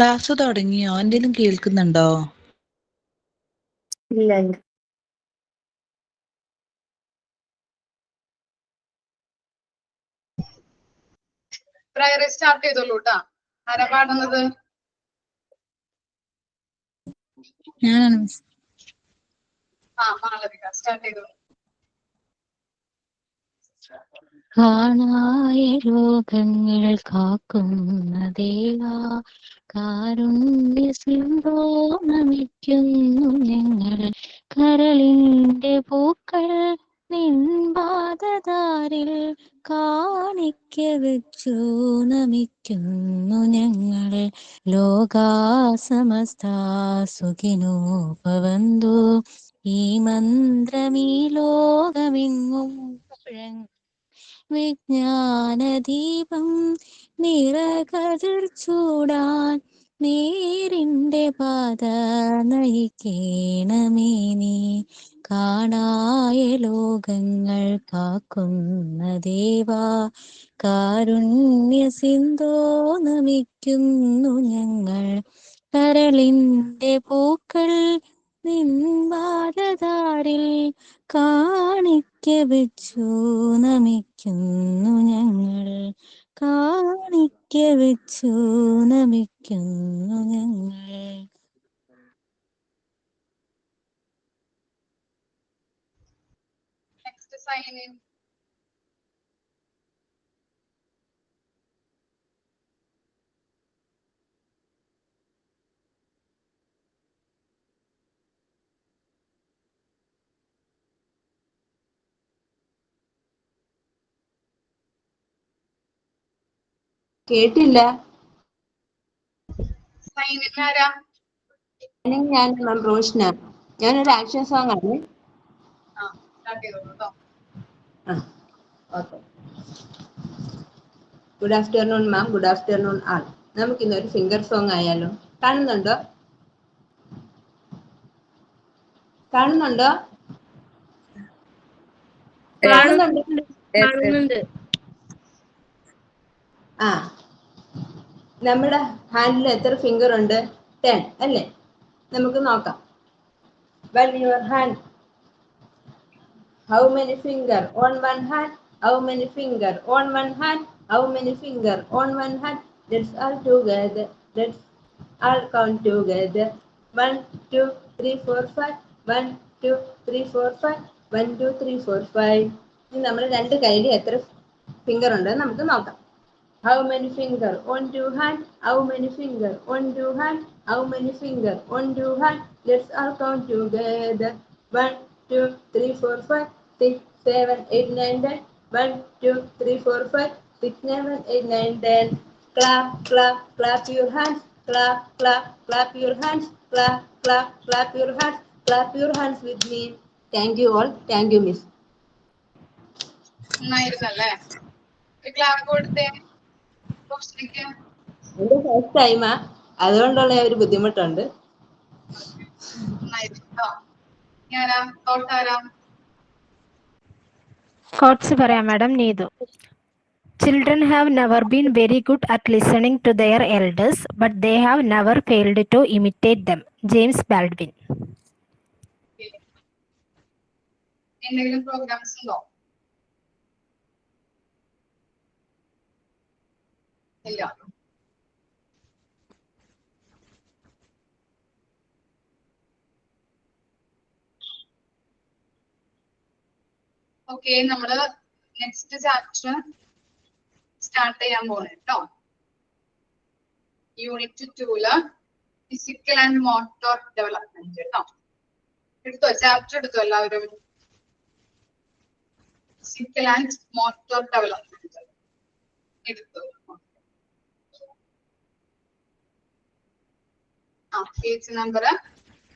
Class തുടങ്ങിയോ? എന്തെങ്കിലും കേൾക്കുന്നുണ്ടോ? ഇല്ല ഇല്ല. പ്രയർ സ്റ്റാർട്ട് ചെയ്തോളൂ കേട്ടാ. ആരാ പാടുന്നത്? ഞാനാണ് മിസ്. മാളവിക സ്റ്റാർട്ട് ചെയ്തോളൂ. കാണായ ലോകങ്ങൾ കാക്കുന്ന ദേവാ, കാരുണ്യ സിന്ധോ നമിക്കുന്നു ഞങ്ങൾ. കരളിന്റെ പൂക്കൾ നിൻപാദതാരിൽ കാണിക്ക വെച്ചു നമിക്കുന്നു ഞങ്ങൾ. ലോകാ സമസ്ത സുഖിനോ ഭവന്തു, ഈ മന്ത്രമീ ലോകമെങ്ങും വിജ്ഞാനദീപം നിറകതിർ ചൂടാൻ നേരിന്റെ പാത നയിക്കേണമേ നീ. കാണായ ലോകങ്ങൾ കാക്കുന്ന ദേവാ, കാരുണ്യ സിന്ധോ നമിക്കുന്നു ഞങ്ങൾ. കരളിന്റെ പൂക്കൾ നിൻപാദതാരിൽ കാണിക്ക വെച്ചു നമിക്കുന്നു ഞങ്ങൾ. കാണിക്ക വെച്ചു നമിക്കുന്നു ഞങ്ങൾ. Next sign in. കേട്ടില്ല. സൈൻ ഇൻ ആരാ? ഞാൻ മാം റോഷ്ന. ഞാനൊരു ആക്ഷൻ സോങ് ആണ്. സ്റ്റാർട്ട് ചെയ്തോളൂ കേട്ടോ. Okay. Good afternoon ma'am, good afternoon all. നമുക്ക് ഇന്നൊരു ഫിംഗർ സോങ് ആയാലോ? കാണുന്നുണ്ടോ? കാണുന്നുണ്ടോ? നമ്മുടെ ഹാൻഡിൽ എത്ര ഫിംഗർ ഉണ്ട്? 10 അല്ലേ? നമുക്ക് നോക്കാം. When your hand, how many finger on one hand? How many finger on one hand? How many finger on one hand? Let's all together. Let's all count together. 1 2 3 4 5. 1 2 3 4 5. 1 2 3 4 5. ഇനി നമ്മൾ രണ്ട് കൈയിൽ എത്ര ഫിംഗർ ഉണ്ട് നമുക്ക് നോക്കാം. How many finger on two hand? How many finger on two hand? How many finger on two hand? Let's all count together. 1 2 3 4 5 6 7 8 9 10. 1 2 3 4 5 6 7 8 9 10. Clap clap clap your hands. Clap clap clap your hands. Clap clap clap your hands. Clap your hands with me. Thank you all. Thank you, Miss. നന്നായിരുന്നല്ലേ? Clap കൊടുത്തേ. എന്റെ first ടൈമാ, അതുകൊണ്ടുള്ള ഒരു ബുദ്ധിമുട്ടുണ്ട്. Thoughts പറയാം madam. Neethu. Children have never been very good at listening to their elders, but they have never failed to imitate them. James Baldwin. എന്തെങ്കിലും programmes ഉണ്ടോ? ഇല്ല. ഓക്കെ, നമ്മള് നെക്സ്റ്റ് ചാപ്റ്റർ സ്റ്റാർട്ട് ചെയ്യാൻ പോണേ കേട്ടോ. Unit 2 physical and motor development കേട്ടോ. എടുത്തോ, chapter എടുത്തോ എല്ലാവരും. ഫിസിക്കൽ ആൻഡ് മോട്ടോർ ഡെവലപ്മെന്റ് എടുത്തു. പേജ് നമ്പർ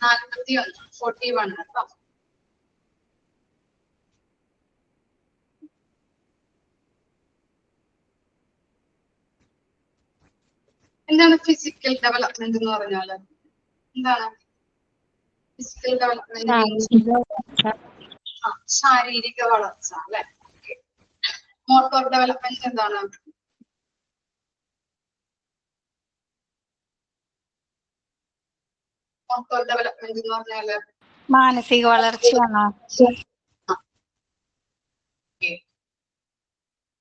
41 കേട്ടോ. എന്താണ് ഫിസിക്കൽ ഡെവലപ്മെന്റ് എന്ന് പറഞ്ഞാല്? എന്താണ് ഫിസിക്കൽ ഡെവലപ്മെന്റ്? ശാരീരിക വളർച്ച അല്ലെ. മോട്ടോർ ഡെവലപ്മെന്റ് എന്താണ്? മോട്ടോർ ഡെവലപ്മെന്റ് എന്ന് പറഞ്ഞാല് മാനസിക വളർച്ചയാണോ?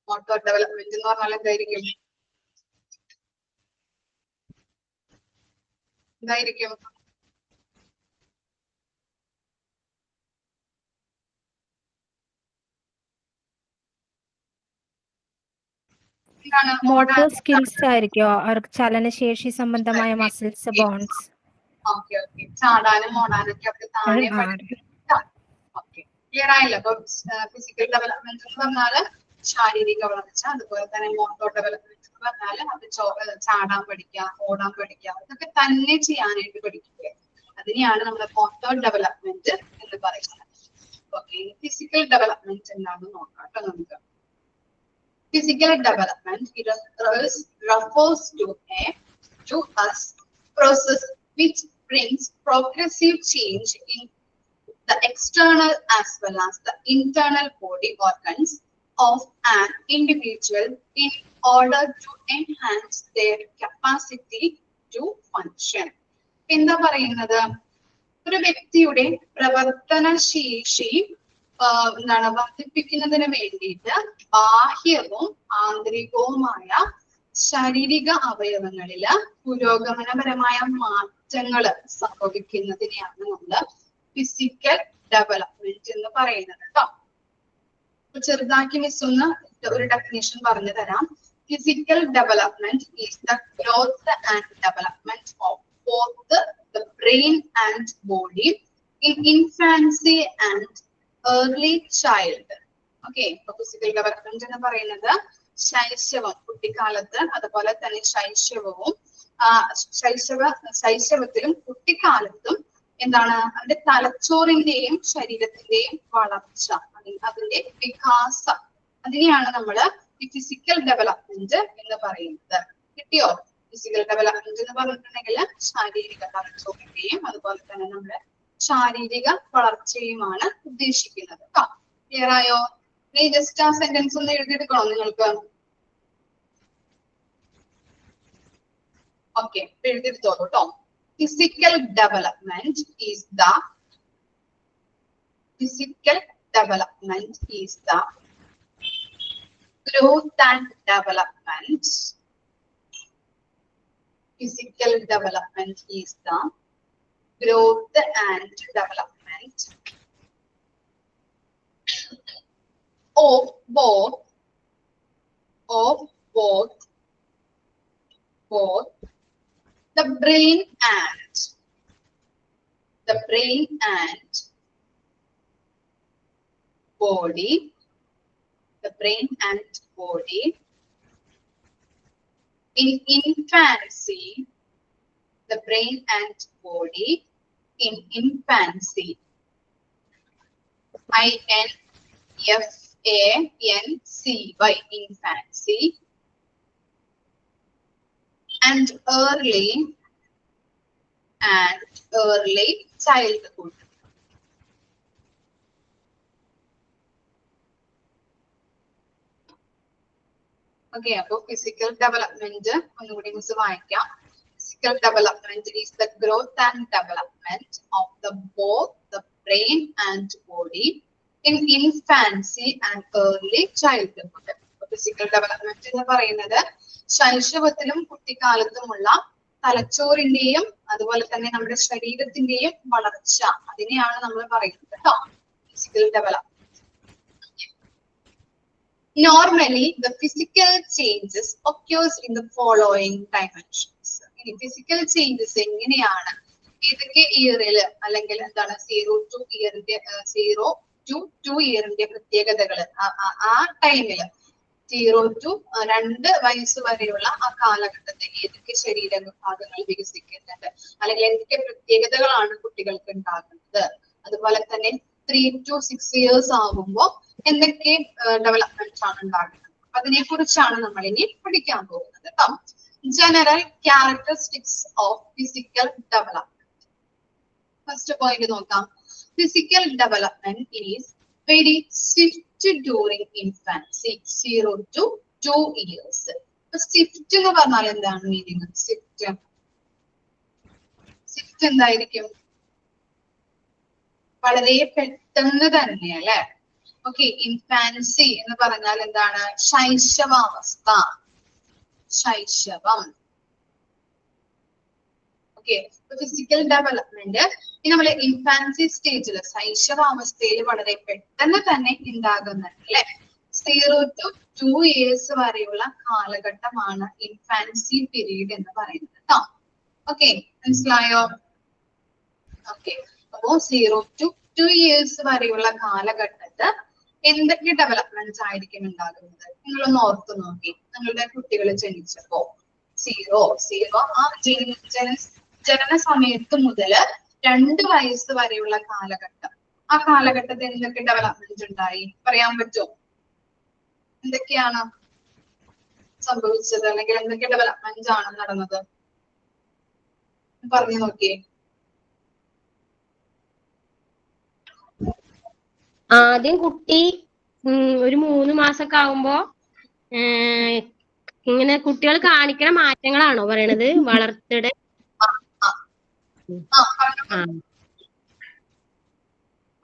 മോട്ടോർ ഡെവലപ്മെന്റ് എന്ന് പറഞ്ഞാൽ എന്തായിരിക്കും? മോട്ടോർ സ്കിൽസ് ആയിരിക്കോ? അവർക്ക് ചലനശേഷി സംബന്ധമായ മസിൽസ്, ബോൺസ്. ഓക്കെ ഓക്കെ, ചാടാനും ഓടാനൊക്കെ അവർക്ക് താഴെ പഠിക്കും. ഓക്കെ, ക്ലിയർ ആയില്ല? അപ്പൊ ഫിസിക്കൽ ഡെവലപ്മെന്റ് എന്ന് പറഞ്ഞാല് ശാരീരിക വളർച്ച, അതുപോലെ തന്നെ മോട്ടോർ ഡെവലപ്മെന്റ് എന്ന് പറഞ്ഞാല് അത് ചാടാൻ പഠിക്കുക, ഓടാൻ പഠിക്കുക, ഇതൊക്കെ തന്നെ ചെയ്യാനായിട്ട് പഠിക്കുക. അതിനെയാണ് നമ്മൾ മോട്ടോർ ഡെവലപ്മെന്റ് എന്ന് പറയുന്നത്. ഓക്കെ, ഫിസിക്കൽ ഡെവലപ്മെന്റ് എന്താണെന്ന് നോക്കാം കേട്ടോ നമുക്ക്. Physical development refers to a process which brings progressive change in the external as well as the internal body organs of an individual in order to enhance their capacity to function. എന്താ പറയുന്നത്? ഒരു വ്യക്തിയുടെ പ്രവർത്തന ശേഷി എന്താണ് വർദ്ധിപ്പിക്കുന്നതിന് വേണ്ടിയിട്ട് ബാഹ്യവും ആന്തരികവുമായ ശാരീരിക അവയവങ്ങളില് പുരോഗമനപരമായ മാറ്റങ്ങൾ സംഭവിക്കുന്നതിനെയാണ് നമ്മൾ ഫിസിക്കൽ ഡെവലപ്മെന്റ് എന്ന് പറയുന്നത് കേട്ടോ. ചെറുതാക്കി മിസ് ഒന്ന് ഒരു ഡെഫിനിഷൻ പറഞ്ഞു തരാം. Physical development is the growth and development of both the brain and body in infancy and early child. Okay, physical development എന്ന് പറയുന്നത് ശൈശവം, കുട്ടിക്കാലത്ത്, അതുപോലെ തന്നെ ശൈശവത്തിലും കുട്ടിക്കാലത്തും എന്താണ് അതിന്റെ തലച്ചോറിന്റെയും ശരീരത്തിന്റെയും വളർച്ച, അതിന്റെ വികാസം, അതിനെയാണ് നമ്മള് ഈ ഫിസിക്കൽ ഡെവലപ്മെന്റ് എന്ന് പറയുന്നത്. കിട്ടിയോ? ഫിസിക്കൽ ഡെവലപ്മെന്റ് എന്ന് പറഞ്ഞിട്ടുണ്ടെങ്കിൽ ശാരീരിക തലച്ചോറിന്റെയും അതുപോലെ തന്നെ നമ്മുടെ ശാരീരിക വളർച്ചയുമാണ് ഉദ്ദേശിക്കുന്നത് കേട്ടോ. ക്ലിയർ ആയോ? ഇനി ജസ്റ്റ് ആ സെന്റൻസ് ഒന്ന് എഴുതിയെടുക്കണോ നിങ്ങൾക്ക്? ഓക്കെ, എഴുതിയെടുത്തോളൂ കേട്ടോ. Physical development is the growth and development. Physical development is the growth and development of both the brain and body, in infancy, the brain and body in infancy, INFANCY, infancy, and early childhood. Okay, അപ്പോൾ physical development ഒന്നുകൂടി miss വായിക്കാം. Physical development is the growth and development of both the brain and body in infancy and early childhood. Physical development എന്ന് പറയുന്നത് ശൈശവത്തിലും കുട്ടിക്കാലത്തുമുള്ള തലച്ചോറിന്റെയും അതുപോലെ തന്നെ നമ്മുടെ ശരീരത്തിന്റെയും വളർച്ച, അതിനെയാണ് നമ്മൾ പറയുന്നത് കേട്ടോ, physical development. Normally, the physical changes occurs in the following dimensions. Physical changes എങ്ങനെയാണ്, ഏതൊക്കെ ഇയറിൽ അല്ലെങ്കിൽ എന്താണ് 0 to 2 ഇയറിന്റെ പ്രത്യേകതകൾ, ആ ടൈമില് 0 to 2 വയസ്സ് വരെയുള്ള ആ കാലഘട്ടത്തിൽ ഏതൊക്കെ ശരീരഭാഗങ്ങൾ വികസിക്കുന്നുണ്ട്, അല്ലെങ്കിൽ എന്തൊക്കെ പ്രത്യേകതകളാണ് കുട്ടികൾക്ക് ഉണ്ടാകുന്നത്, അതുപോലെ തന്നെ 3 to 6 years ആകുമ്പോൾ എന്തൊക്കെ ഡെവലപ്മെന്റ്സ് ആണ് ഉണ്ടാകുന്നത്, അതിനെ കുറിച്ചാണ് നമ്മൾ ഇനി പഠിക്കാൻ പോകുന്നത് കേട്ടോ. General characteristics of physical development. First point നോക്കാം. Physical development is very swift during infancy, 0 to 2 years. Swift എന്ന് പറഞ്ഞാൽ എന്താണ് മീനിങ്? സിക്സ് എന്തായിരിക്കും? വളരെ പെട്ടെന്ന് തന്നെ അല്ലെ. ഓക്കെ, ഇൻഫാൻസി എന്ന് പറഞ്ഞാൽ എന്താണ്? ശൈശവാവസ്ഥ, ശൈശവം. ഓക്കെ, ഫിസിക്കൽ ഡെവലപ്മെന്റ് നമ്മൾ ഇൻഫാൻസി സ്റ്റേജിൽ, ശൈശവാവസ്ഥയിൽ വളരെ പെട്ടെന്ന് തന്നെ ഉണ്ടാകുന്നുണ്ട് അല്ലെ. 0 to 2 years വരെയുള്ള കാലഘട്ടമാണ് ഇൻഫാൻസി പീരീഡ് എന്ന് പറയുന്നത് കേട്ടോ. ഓക്കെ, മനസ്സിലായോ? ഓക്കെ, അപ്പോ 0 to 2 years വരെയുള്ള കാലഘട്ടത്ത് എന്തൊക്കെ ഡെവലപ്മെന്റ്സ് ആയിരിക്കും ഉണ്ടാകുന്നത്? നിങ്ങളൊന്ന് ഓർത്തു നോക്കി. നിങ്ങളുടെ കുട്ടികൾ ജനിച്ചപ്പോ 0 ആ ജനന സമയത്ത് മുതൽ 2 വയസ്സ് വരെയുള്ള കാലഘട്ടം, ആ കാലഘട്ടത്തിൽ എന്തൊക്കെ ഡെവലപ്മെന്റ് ഉണ്ടായി പറയാൻ പറ്റുമോ? എന്തൊക്കെയാണ് സംഭവിച്ചത്, അല്ലെങ്കിൽ എന്തൊക്കെ ഡെവലപ്മെന്റ് ആണ് നടന്നത്? പറഞ്ഞു നോക്കിയേ. ആദ്യം കുട്ടി ഒരു 3 മാസമൊക്കെ ആവുമ്പോ ഇങ്ങനെ കുട്ടികൾ കാണിക്കണ മാറ്റങ്ങളാണോ പറയണത്? വളർച്ചയുടെ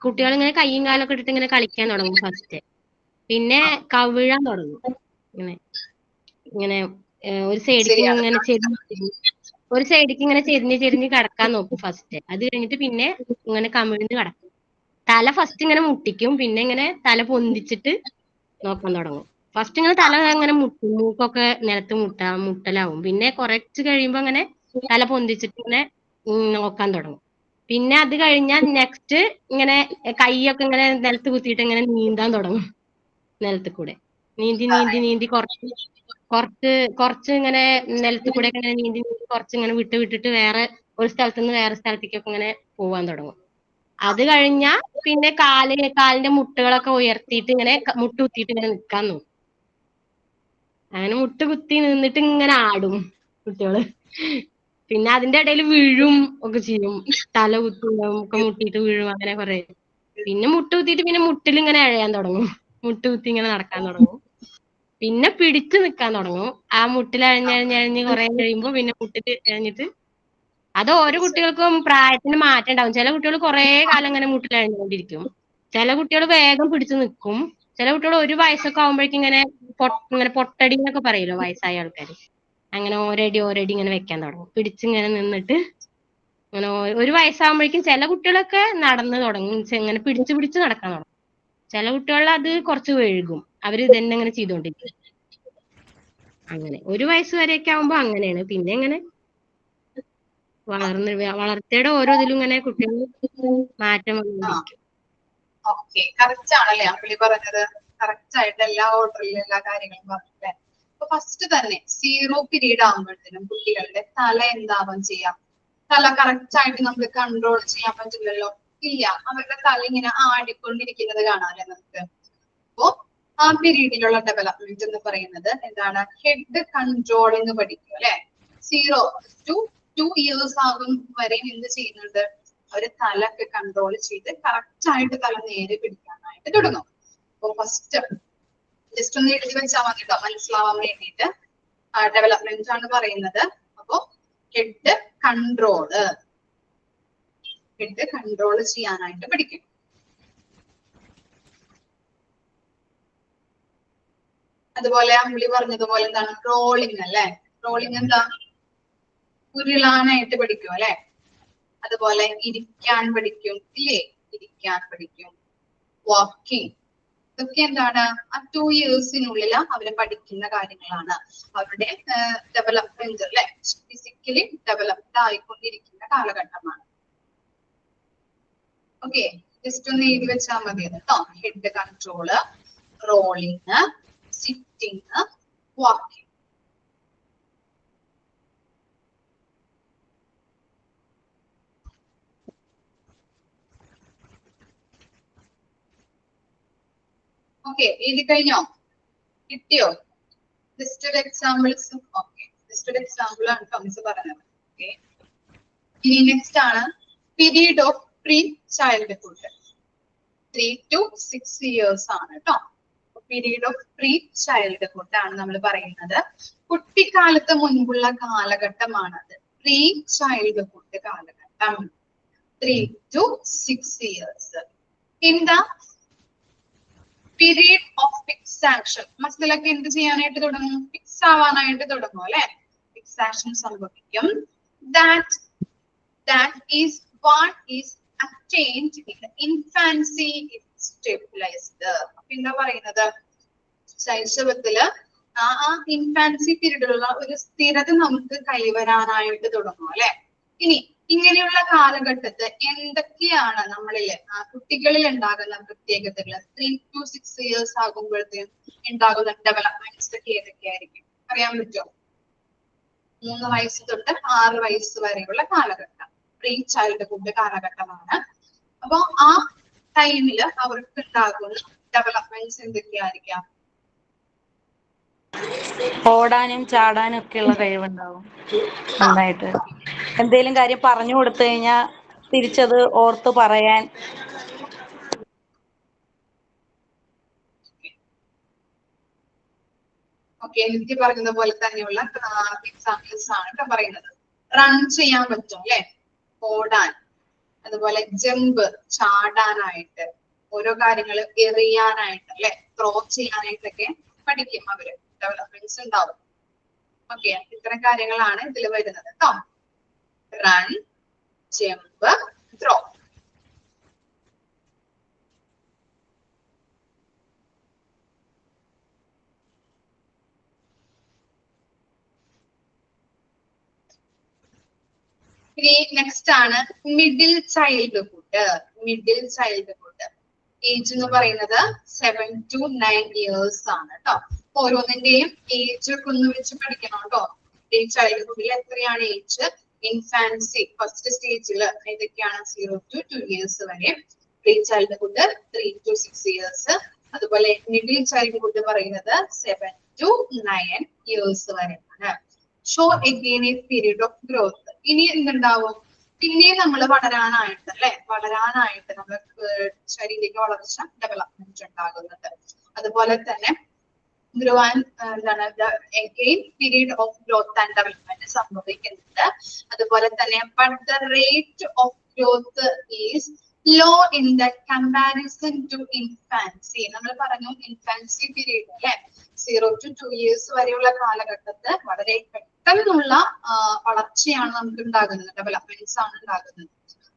കുട്ടികൾ ഇങ്ങനെ കയ്യും കാലൊക്കെ ഇട്ടിട്ട് ഇങ്ങനെ കളിക്കാൻ തുടങ്ങും ഫസ്റ്റ്. പിന്നെ കവിഴാൻ തുടങ്ങും. ഇങ്ങനെ ഇങ്ങനെ ഒരു സൈഡിക്ക് ഇങ്ങനെ ചെരിഞ്ഞ് കിടക്കാൻ നോക്കും ഫസ്റ്റ്. അത് കഴിഞ്ഞിട്ട് പിന്നെ ഇങ്ങനെ കമിഴ്ന്ന് കിടക്കും. തല ഫസ്റ്റ് ഇങ്ങനെ മുട്ടിക്കും, പിന്നെ ഇങ്ങനെ തല പൊന്തിച്ചിട്ട് നോക്കാൻ തുടങ്ങും. ഫസ്റ്റ് ഇങ്ങനെ തല ഇങ്ങനെ മുട്ടും, മൂക്കൊക്കെ നിലത്ത് മുട്ടലാവും. പിന്നെ കുറച്ച് കഴിയുമ്പോ ഇങ്ങനെ തല പൊന്തിച്ചിട്ട് ഇങ്ങനെ നോക്കാൻ തുടങ്ങും. പിന്നെ അത് കഴിഞ്ഞാൽ നെക്സ്റ്റ് ഇങ്ങനെ കൈയൊക്കെ ഇങ്ങനെ നിലത്ത് കുത്തിയിട്ട് ഇങ്ങനെ നീന്താൻ തുടങ്ങും. നിലത്ത് കൂടെ നീന്തി കുറച്ച് ഇങ്ങനെ നിലത്ത് കൂടെ ഇങ്ങനെ നീന്തി കുറച്ച് ഇങ്ങനെ വിട്ടിട്ട് വേറെ ഒരു സ്ഥലത്ത് നിന്ന് വേറെ സ്ഥലത്തേക്കൊക്കെ ഇങ്ങനെ പോവാൻ തുടങ്ങും. അത് കഴിഞ്ഞാൽ പിന്നെ കാലിന്റെ മുട്ടുകളൊക്കെ ഉയർത്തിയിട്ട് ഇങ്ങനെ മുട്ടുകുത്തിയിട്ട് ഇങ്ങനെ നിൽക്കാൻ നോക്കും. അങ്ങനെ മുട്ടുകുത്തി നിന്നിട്ട് ഇങ്ങനെ ആടും കുട്ടികള്. പിന്നെ അതിന്റെ ഇടയിൽ വീഴും ഒക്കെ ചെയ്യും. തല ഒക്കെ മുട്ടിയിട്ട് വീഴും, അങ്ങനെ കുറെ. പിന്നെ മുട്ടുകുത്തിയിട്ട് പിന്നെ മുട്ടിൽ ഇങ്ങനെ എഴയാൻ തുടങ്ങും. മുട്ടുകുത്തി ഇങ്ങനെ നടക്കാൻ തുടങ്ങും. പിന്നെ പിടിച്ചു നിൽക്കാൻ തുടങ്ങും. ആ മുട്ടിൽ അഴഞ്ഞ് കുറെ കഴിയുമ്പോ പിന്നെ മുട്ടിൽ എഴഞ്ഞിട്ട്, അത് ഓരോ കുട്ടികൾക്കും പ്രായത്തിന് മാറ്റം ഉണ്ടാവും. ചില കുട്ടികൾ കുറെ കാലം ഇങ്ങനെ മുട്ടിൽ അഴിഞ്ഞുകൊണ്ടിരിക്കും. ചില കുട്ടികൾ വേഗം പിടിച്ചു നിൽക്കും. ചില കുട്ടികൾ 1 വയസ്സൊക്കെ ആകുമ്പോഴേക്കും ഇങ്ങനെ പൊട്ടടി എന്നൊക്കെ പറയല്ലോ വയസ്സായ ആൾക്കാർ, അങ്ങനെ ഓരടി ഇങ്ങനെ വെക്കാൻ തുടങ്ങും. പിടിച്ചിങ്ങനെ നിന്നിട്ട് അങ്ങനെ 1 വയസ്സാകുമ്പോഴേക്കും ചില കുട്ടികളൊക്കെ നടന്നു തുടങ്ങും, ഇങ്ങനെ പിടിച്ച് നടക്കാൻ തുടങ്ങും. ചില കുട്ടികളിൽ അത് കുറച്ച് വൈകും, അവര് ഇതന്നെ ഇങ്ങനെ ചെയ്തോണ്ടിരിക്കും. അങ്ങനെ 1 വയസ്സ് വരെയൊക്കെ ആവുമ്പോ അങ്ങനെയാണ്. പിന്നെ ഇങ്ങനെ വളർച്ചയുടെ ഓരോ ഇതിലും ഇങ്ങനെ കുട്ടികൾ മാറ്റം വന്നിരിക്കും. ഓക്കെ, കറക്റ്റ് ആണല്ലേ അമ്പിളി പറഞ്ഞത്? കറക്റ്റ് ആയിട്ട് എല്ലാ ഓർഡറിലും എല്ലാ കാര്യങ്ങളും പറഞ്ഞല്ലേ. അപ്പൊ ഫസ്റ്റ് തന്നെ 0 പീരീഡ് ആകുമ്പോഴത്തേനും കുട്ടികളുടെ തല എന്താവാൻ ചെയ്യാം? തല കറക്റ്റ് ആയിട്ട് നമുക്ക് കൺട്രോൾ ചെയ്യാൻ പറ്റില്ലല്ലോ. ഇല്ല, അവരുടെ തല ഇങ്ങനെ ആടിക്കൊണ്ടിരിക്കുന്നത് കാണാല്ലേ നമുക്ക്. അപ്പോ ആ പീരീഡിലുള്ള ഡെവലപ്മെന്റ് എന്ന് പറയുന്നത് എന്താണ്? ഹെഡ് കൺട്രോളിങ് പഠിക്കും അല്ലെ. 0 to 2 years ആകും വരെ എന്ത് ചെയ്യുന്നുണ്ട്? അവര് തലൊക്കെ കൺട്രോൾ ചെയ്ത് കറക്റ്റ് ആയിട്ട് തല നേരെ പിടിക്കാനായിട്ട് തുടങ്ങും. അപ്പൊ ഫസ്റ്റ് ജസ്റ്റ് ഒന്ന് എഴുതി വെച്ചാൽ മതി കേട്ടോ, മനസ്സിലാവാൻ വേണ്ടിയിട്ട്. ഡെവലപ്മെന്റ് ആണ് പറയുന്നത്. അപ്പോ ഹെഡ് കൺട്രോൾ ചെയ്യാനായിട്ട് പഠിക്കും. അതുപോലെ അമ്പിളി പറഞ്ഞതുപോലെ എന്താണ്? റോളിങ് അല്ലെ. റോളിങ് എന്താ? ഉരുളാനായിട്ട് പഠിക്കും അല്ലെ. അതുപോലെ ഇരിക്കാൻ പഠിക്കും ഇല്ലേ? ഇരിക്കാൻ പഠിക്കും. വാക്കിംഗ്, ഇതൊക്കെ എന്താണ്? ആ 2 yearsനുള്ളിൽ അവര് പഠിക്കുന്ന കാര്യങ്ങളാണ്. അവരുടെ ഡെവലപ്മെന്റ് അല്ലെ, ഫിസിക്കലി ഡെവലപ്ഡ് ആയിക്കൊണ്ടിരിക്കുന്ന കാലഘട്ടമാണ്. ഓക്കെ, ജസ്റ്റ് ഒന്ന് എഴുതി വെച്ചാൽ മതി കേട്ടോ. Head control, rolling, sitting, walking. Okay, എഴുതി കഴിഞ്ഞോ? കിട്ടിയോ? Listed examples. Okay, listed example ആണ് മിസ് പറഞ്ഞത്. ഓക്കെ, ഇനി നെക്സ്റ്റ് ആണ് period of pre childhood. 3 to 6 years ആണ് കേട്ടോ. പീരീഡ് ഓഫ് പ്രീ ചൈൽഡ്ഹുഡ് ആണ് നമ്മൾ പറയുന്നത്. കുട്ടിക്കാലത്ത് മുൻപുള്ള കാലഘട്ടമാണത്. പ്രീ ചൈൽഡ്ഹുഡ് കാലഘട്ടം 3 to 6 years. In the period of fixation, മസിലൊക്കെ എന്ത് ചെയ്യാനായിട്ട് തുടങ്ങും? ഫിക്സ് ആവാനായിട്ട് തുടങ്ങും അല്ലെ? ഫിക്സാഷൻ സംഭവിക്കും. That is what is attained in the infancy is stabilized. എന്താ പറയുന്നത്? ശൈശവത്തില് ആ ഇൻഫാൻസി പീരീഡിലുള്ള ഒരു സ്ഥിരത നമുക്ക് കൈവരാനായിട്ട് തുടങ്ങും അല്ലെ? ഇനി ഇങ്ങനെയുള്ള കാലഘട്ടത്ത് എന്തൊക്കെയാണ് നമ്മളില് കുട്ടികളിൽ ഉണ്ടാകുന്ന പ്രത്യേകതകൾ? 3 to 6 years ആകുമ്പോഴത്തേക്കും ഉണ്ടാകുന്ന ഡെവലപ്മെന്റ്സ് ഒക്കെ ഏതൊക്കെയായിരിക്കും? അറിയാൻ പറ്റുമോ? 3 വയസ്സ് തൊട്ട് 6 വയസ്സ് വരെയുള്ള കാലഘട്ടം പ്രീ ചൈൽഡ്ഹുഡ് കാലഘട്ടമാണ്. അപ്പൊ ആ ടൈമില് അവർക്ക് ഉണ്ടാകുന്ന ഡെവലപ്മെന്റ്സ് എന്തൊക്കെയായിരിക്കാം? ഓടാനും ചാടാനും ഒക്കെയുള്ള കഴിവുണ്ടാവും. നന്നായിട്ട് എന്തേലും കാര്യം പറഞ്ഞു കൊടുത്തു കഴിഞ്ഞാൽ തിരിച്ചത് ഓർത്ത് പറയാൻ. ഓക്കെ, എനിക്ക് പറയുന്ന പോലെ തന്നെയുള്ള എക്സാമ്പിൾസ് ആണ് പറയുന്നത്. റൺ ചെയ്യാൻ പറ്റും അല്ലെ? ഓടാൻ, അതുപോലെ ജമ്പ് ചാടാനായിട്ട്, ഓരോ കാര്യങ്ങൾ എറിയാനായിട്ട് അല്ലെ, ത്രോ ചെയ്യാനായിട്ടൊക്കെ പഠിക്കും അവര്. ഡെവലപ്മെന്റ്സ് ഉണ്ടാവും. ഓക്കെ, ഇത്തരം കാര്യങ്ങളാണ് ഇതിൽ വരുന്നത് കേട്ടോ. Run, jump, throw. ഇനി നെക്സ്റ്റ് ആണ് middle childhood. Middle childhood age എന്ന് പറയുന്നത് 7 to 9 years ആണ് കേട്ടോ. ഓരോന്നിന്റെയും ഏജ് ഒക്കെ ഒന്ന് വെച്ച് പഠിക്കണം കേട്ടോ. മിഡിൽ ചൈൽഡ്ഹുഡിൽ എത്രയാണ് ഏജ്? ഇൻഫാൻസി ഫസ്റ്റ് സ്റ്റേജിൽ ഏതൊക്കെയാണ്? 0 to 2 years വരെ. Pre childhood 3 to 6 years. അതുപോലെ മിഡിൽ ചൈൽഡ്ഹുഡ് പറയുന്നത് 7 to 9 years വരെയാണ്. Show again A period of growth. ഇനി എന്തുണ്ടാവും? പിന്നെയും നമ്മൾ വളരാനായിട്ട് അല്ലെ, വളരാനായിട്ട് നമ്മൾ ശാരീരിക വളർച്ച ഡെവലപ്മെന്റ് ഉണ്ടാകുന്നുണ്ട്. അതുപോലെ തന്നെ എന്താണ് again period of growth and development സംഭവിക്കുന്നുണ്ട്. അതുപോലെ തന്നെ but the rate of growth is low in the comparison to infancy. നമ്മൾ പറഞ്ഞു ഇൻഫാൻസി പീരീഡ് അല്ലെ, 0 to 2 years വരെയുള്ള കാലഘട്ടത്ത് വളരെ പെട്ടെന്നുള്ള വളർച്ചയാണ് നമുക്ക് ഉണ്ടാകുന്നത്, ഡെവലപ്മെന്റ്സ് ആണ് ഉണ്ടാകുന്നത്.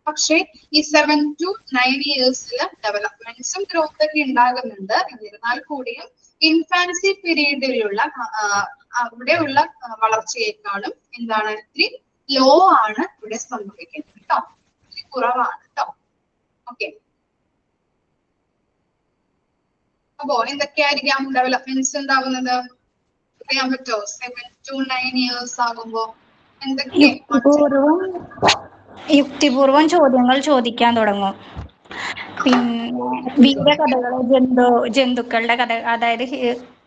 പക്ഷെ ഈ 7 to 9 yearsൽ ഡെവലപ്മെന്റ്സും ഗ്രോത്ത് ഒക്കെ ഉണ്ടാകുന്നുണ്ട്. എന്നിരുന്നാൽ കൂടിയും ഇൻഫാൻസി പീരീഡിലുള്ള അവിടെയുള്ള വളർച്ചയെക്കാളും എന്താണ് ഇത്തിരി ലോ ആണ് ഇവിടെ സംഭവിക്കുന്നത് കേട്ടോ, ഇത്തിരി കുറവാണ് കേട്ടോ. ഓക്കെ, അപ്പോ എന്തൊക്കെയായിരിക്കാം ഡെവലപ്മെന്റ്സ് ഉണ്ടാവുന്നത്? പറയാൻ പറ്റുമോ? 7 to 9 years ആകുമ്പോ എന്തൊക്കെ? യുക്തിപൂർവം ചോദ്യങ്ങൾ ചോദിക്കാൻ തുടങ്ങും. പിന്നെ വീരകഥകള്, ജന്തുക്കളുടെ കഥ, അതായത്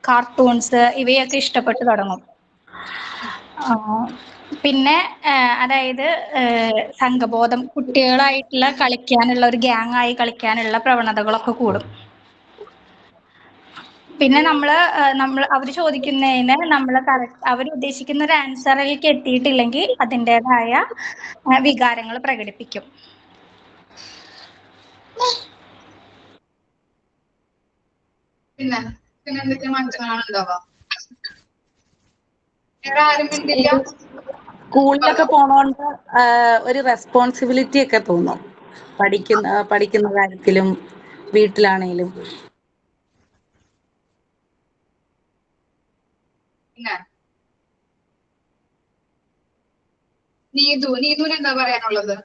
കാർട്ടൂൺസ്, ഇവയൊക്കെ ഇഷ്ടപ്പെട്ടു തുടങ്ങും. പിന്നെ അതായത് സംഘബോധം, കുട്ടികളായിട്ടുള്ള കളിക്കാനുള്ള ഒരു ഗ്യാങ് ആയി കളിക്കാനുള്ള പ്രവണതകളൊക്കെ കൂടും. പിന്നെ അവർ ചോദിക്കുന്നതിന് അവർ ഉദ്ദേശിക്കുന്ന ഒരു ആൻസറിലേക്ക് എത്തിയിട്ടില്ലെങ്കിൽ അതിൻ്റെതായ വികാരങ്ങൾ പ്രകടിപ്പിക്കും. പിന്നെ എന്തൊക്കെ മാറ്റങ്ങളാണ് ഉണ്ടാവുക? വേറെ ആരും മിണ്ടില്ല? സ്കൂളിലൊക്കെ പോണോണ്ട് ഒരു റെസ്പോൺസിബിലിറ്റി ഒക്കെ തോന്നും, പഠിക്കുന്ന കാര്യത്തിലും വീട്ടിലാണേലും. പിന്നെ നീതുന് എന്താ പറയാനുള്ളത്?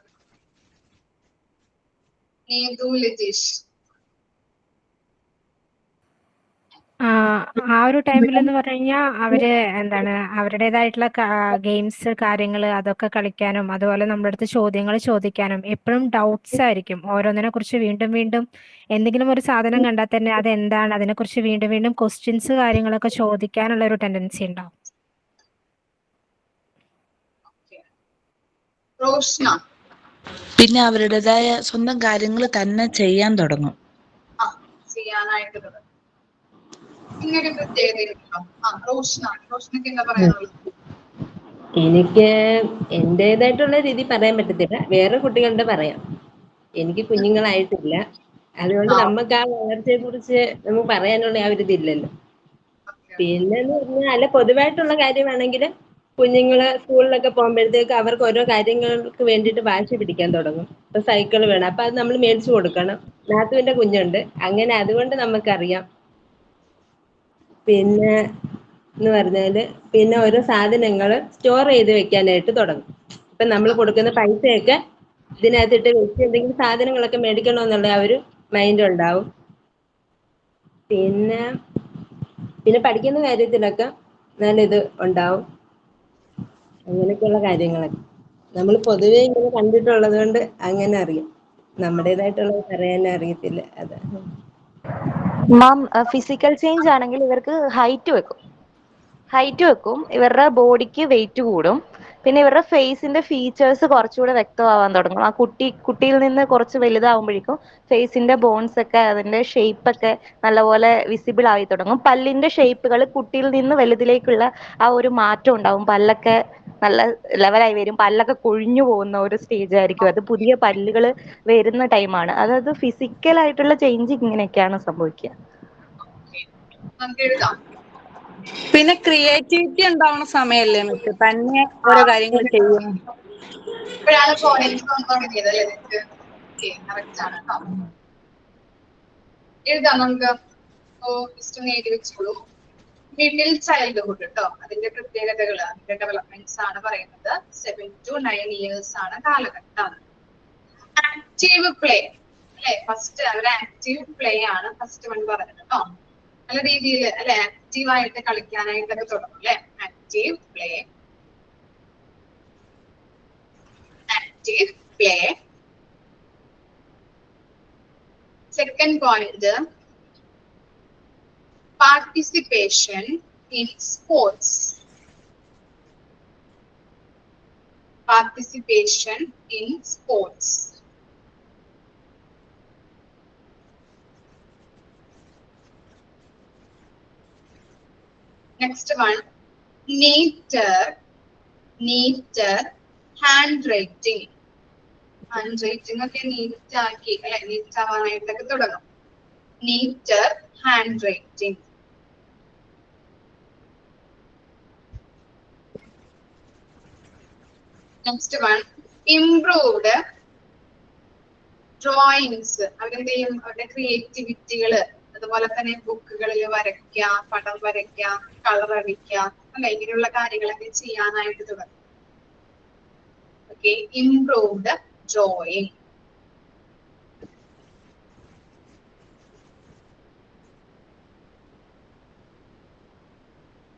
നീതു, ലതീഷ്. ആ ഒരു ടൈമിൽ എന്ന് പറഞ്ഞു കഴിഞ്ഞാൽ അവര് എന്താണ് അവരുടേതായിട്ടുള്ള ഗെയിംസ് കാര്യങ്ങൾ അതൊക്കെ കളിക്കാനും, അതുപോലെ നമ്മുടെ അടുത്ത് ചോദ്യങ്ങൾ ചോദിക്കാനും, എപ്പോഴും ഡൗട്ട്സ് ആയിരിക്കും. ഓരോന്നിനെ കുറിച്ച് വീണ്ടും വീണ്ടും എന്തെങ്കിലും ഒരു സാധനം കണ്ടാൽ തന്നെ അത് എന്താണ്, അതിനെക്കുറിച്ച് വീണ്ടും വീണ്ടും ക്വസ്റ്റ്യൻസ് കാര്യങ്ങളൊക്കെ ചോദിക്കാനുള്ള ഒരു ടെൻഡൻസി ഉണ്ടാവും. പിന്നെ അവരുടേതായ സ്വന്തം കാര്യങ്ങൾ തന്നെ ചെയ്യാൻ തുടങ്ങും. ചെയ്യാനായിട്ട് തുടങ്ങും. ഇങ്ങനൊരു പ്രത്യേകത. റോഷനൊക്കെ എന്താ പറയാനുള്ളത്? എനിക്ക് എന്റേതായിട്ടുള്ള രീതി പറയാൻ പറ്റത്തില്ല, വേറെ കുട്ടികളുടെ പറയാം. എനിക്ക് കുഞ്ഞുങ്ങളായിട്ടില്ല, അതുകൊണ്ട് നമുക്ക് ആ വളർച്ചയെ കുറിച്ച് നമുക്ക് പറയാനുള്ള ആ ഒരു ഇതില്ലല്ലോ. പിന്നെന്ന് പറഞ്ഞാൽ അല്ല, പൊതുവായിട്ടുള്ള കാര്യമാണെങ്കിൽ കുഞ്ഞുങ്ങള് സ്കൂളിലൊക്കെ പോകുമ്പോഴത്തേക്ക് അവർക്ക് ഓരോ കാര്യങ്ങൾക്ക് വേണ്ടിയിട്ട് വാശി പിടിക്കാൻ തുടങ്ങും. ഇപ്പൊ സൈക്കിൾ വേണം, അപ്പൊ അത് നമ്മൾ മേടിച്ചു കൊടുക്കണം. നാത്തുവിന്റെ കുഞ്ഞുണ്ട്, അങ്ങനെ അതുകൊണ്ട് നമുക്കറിയാം. പിന്നെ എന്ന് പറഞ്ഞാല് പിന്നെ ഓരോ സാധനങ്ങൾ സ്റ്റോർ ചെയ്ത് വെക്കാനായിട്ട് തുടങ്ങും. ഇപ്പൊ നമ്മൾ കൊടുക്കുന്ന പൈസയൊക്കെ ഇതിനകത്തിട്ട് വെച്ച് എന്തെങ്കിലും സാധനങ്ങളൊക്കെ മേടിക്കണമെന്നുള്ള ആ ഒരു മൈൻഡ് ഉണ്ടാവും. പിന്നെ പിന്നെ പഠിക്കുന്ന കാര്യത്തിലൊക്കെ നല്ല ഇത് ഉണ്ടാവും. അങ്ങനെയൊക്കെയുള്ള കാര്യങ്ങളൊക്കെ നമ്മൾ പൊതുവെ ഇങ്ങനെ കണ്ടിട്ടുള്ളത് കൊണ്ട് അങ്ങനെ അറിയാം. നമ്മുടേതായിട്ടുള്ളത് പറയാൻ അറിയത്തില്ല. അതാ. മാം, ഫിസിക്കൽ ചേഞ്ച് ആണെങ്കിൽ ഇവർക്ക് ഹൈറ്റ് വെക്കും, ഇവരുടെ ബോഡിക്ക് വെയിറ്റ് കൂടും, പിന്നെ ഇവരുടെ ഫേസിന്റെ ഫീച്ചേഴ്സ് കുറച്ചുകൂടെ വ്യക്തമാവാൻ തുടങ്ങും. ആ കുട്ടിയിൽ നിന്ന് കുറച്ച് വലുതാവുമ്പോഴേക്കും ഫേസിന്റെ ബോൺസ് ഒക്കെ അതിന്റെ ഷേപ്പ് ഒക്കെ നല്ലപോലെ വിസിബിൾ ആയി തുടങ്ങും. പല്ലിന്റെ ഷേപ്പുകൾ കുട്ടിയിൽ നിന്ന് വലുതിലേക്കുള്ള ആ ഒരു മാറ്റം ഉണ്ടാവും. പല്ലൊക്കെ നല്ല ലെവലായി വരും, പല്ലൊക്കെ കൊഴിഞ്ഞു പോകുന്ന ഒരു സ്റ്റേജ് ആയിരിക്കും അത്. പുതിയ പല്ലുകൾ വരുന്ന ടൈമാണ്. അതായത് ഫിസിക്കൽ ആയിട്ടുള്ള ചേഞ്ച് ഇങ്ങനെയൊക്കെയാണ് സംഭവിക്കുക. നമുക്ക് എഴുതാം. പിന്നെ ക്രിയേറ്റിവിറ്റി ഉണ്ടാവുന്ന സമയല്ലേ മിസ്, തന്നെ ഓരോ കാര്യങ്ങൾ ചെയ്യും. ഇപ്പോഴാണ് പോയിന്റ് തുടങ്ങിയത് അല്ലേ നിങ്ങൾക്ക്? കറക്റ്റ് ആണ് കേട്ടോ. എഴുതാം നമുക്ക്. എഴുതി വെച്ചോളൂ. മിഡിൽ ചൈൽഡ്ഹുഡ് കേട്ടോ, അതിന്റെ പ്രത്യേകതകൾ, അതിന്റെ ഡെവലപ്മെന്റ്സ് ആണ് പറയുന്നത്. 7 to 9 years ആണ് കാലഘട്ടം. ആക്റ്റീവ് പ്ലേ അല്ലെ, ഫസ്റ്റ് ഒരു ആക്റ്റീവ് പ്ലേ ആണ് ഫസ്റ്റ് വൺ പറഞ്ഞത് കേട്ടോ. നല്ല രീതിയിൽ അല്ലെ ആക്റ്റീവ് ആയിട്ട് കളിക്കാനായിട്ടൊക്കെ തുടങ്ങും അല്ലെ. Active play, active play. Second point, participation in sports. Participation in sports. Next one, neater handwriting. Handwriting ഒക്കെ നീറ്റ് ആക്കി അല്ലെ, നീറ്റ് ആവാനായിട്ടൊക്കെ തുടങ്ങും. neater handwriting. Next one, improved drawings. അവരെന്ത് ചെയ്യും, അവരുടെ ക്രിയേറ്റിവിറ്റികള്, അതുപോലെ തന്നെ ബുക്കുകളിൽ വരയ്ക്കുക, പടം വരയ്ക്കുക, കളർ അടിക്കുക അല്ലെ, ഇങ്ങനെയുള്ള കാര്യങ്ങളൊക്കെ ചെയ്യാനായിട്ട് തുടങ്ങും. Okay, improved drawing.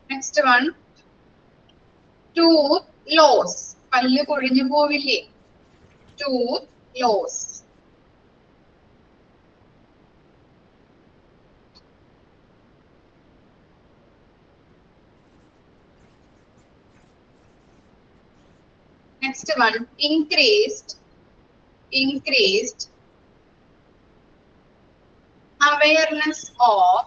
Next one, tooth loss. പല്ല് കൊഴിഞ്ഞു പോവില്ലേ, tooth loss. Next one, increased awareness of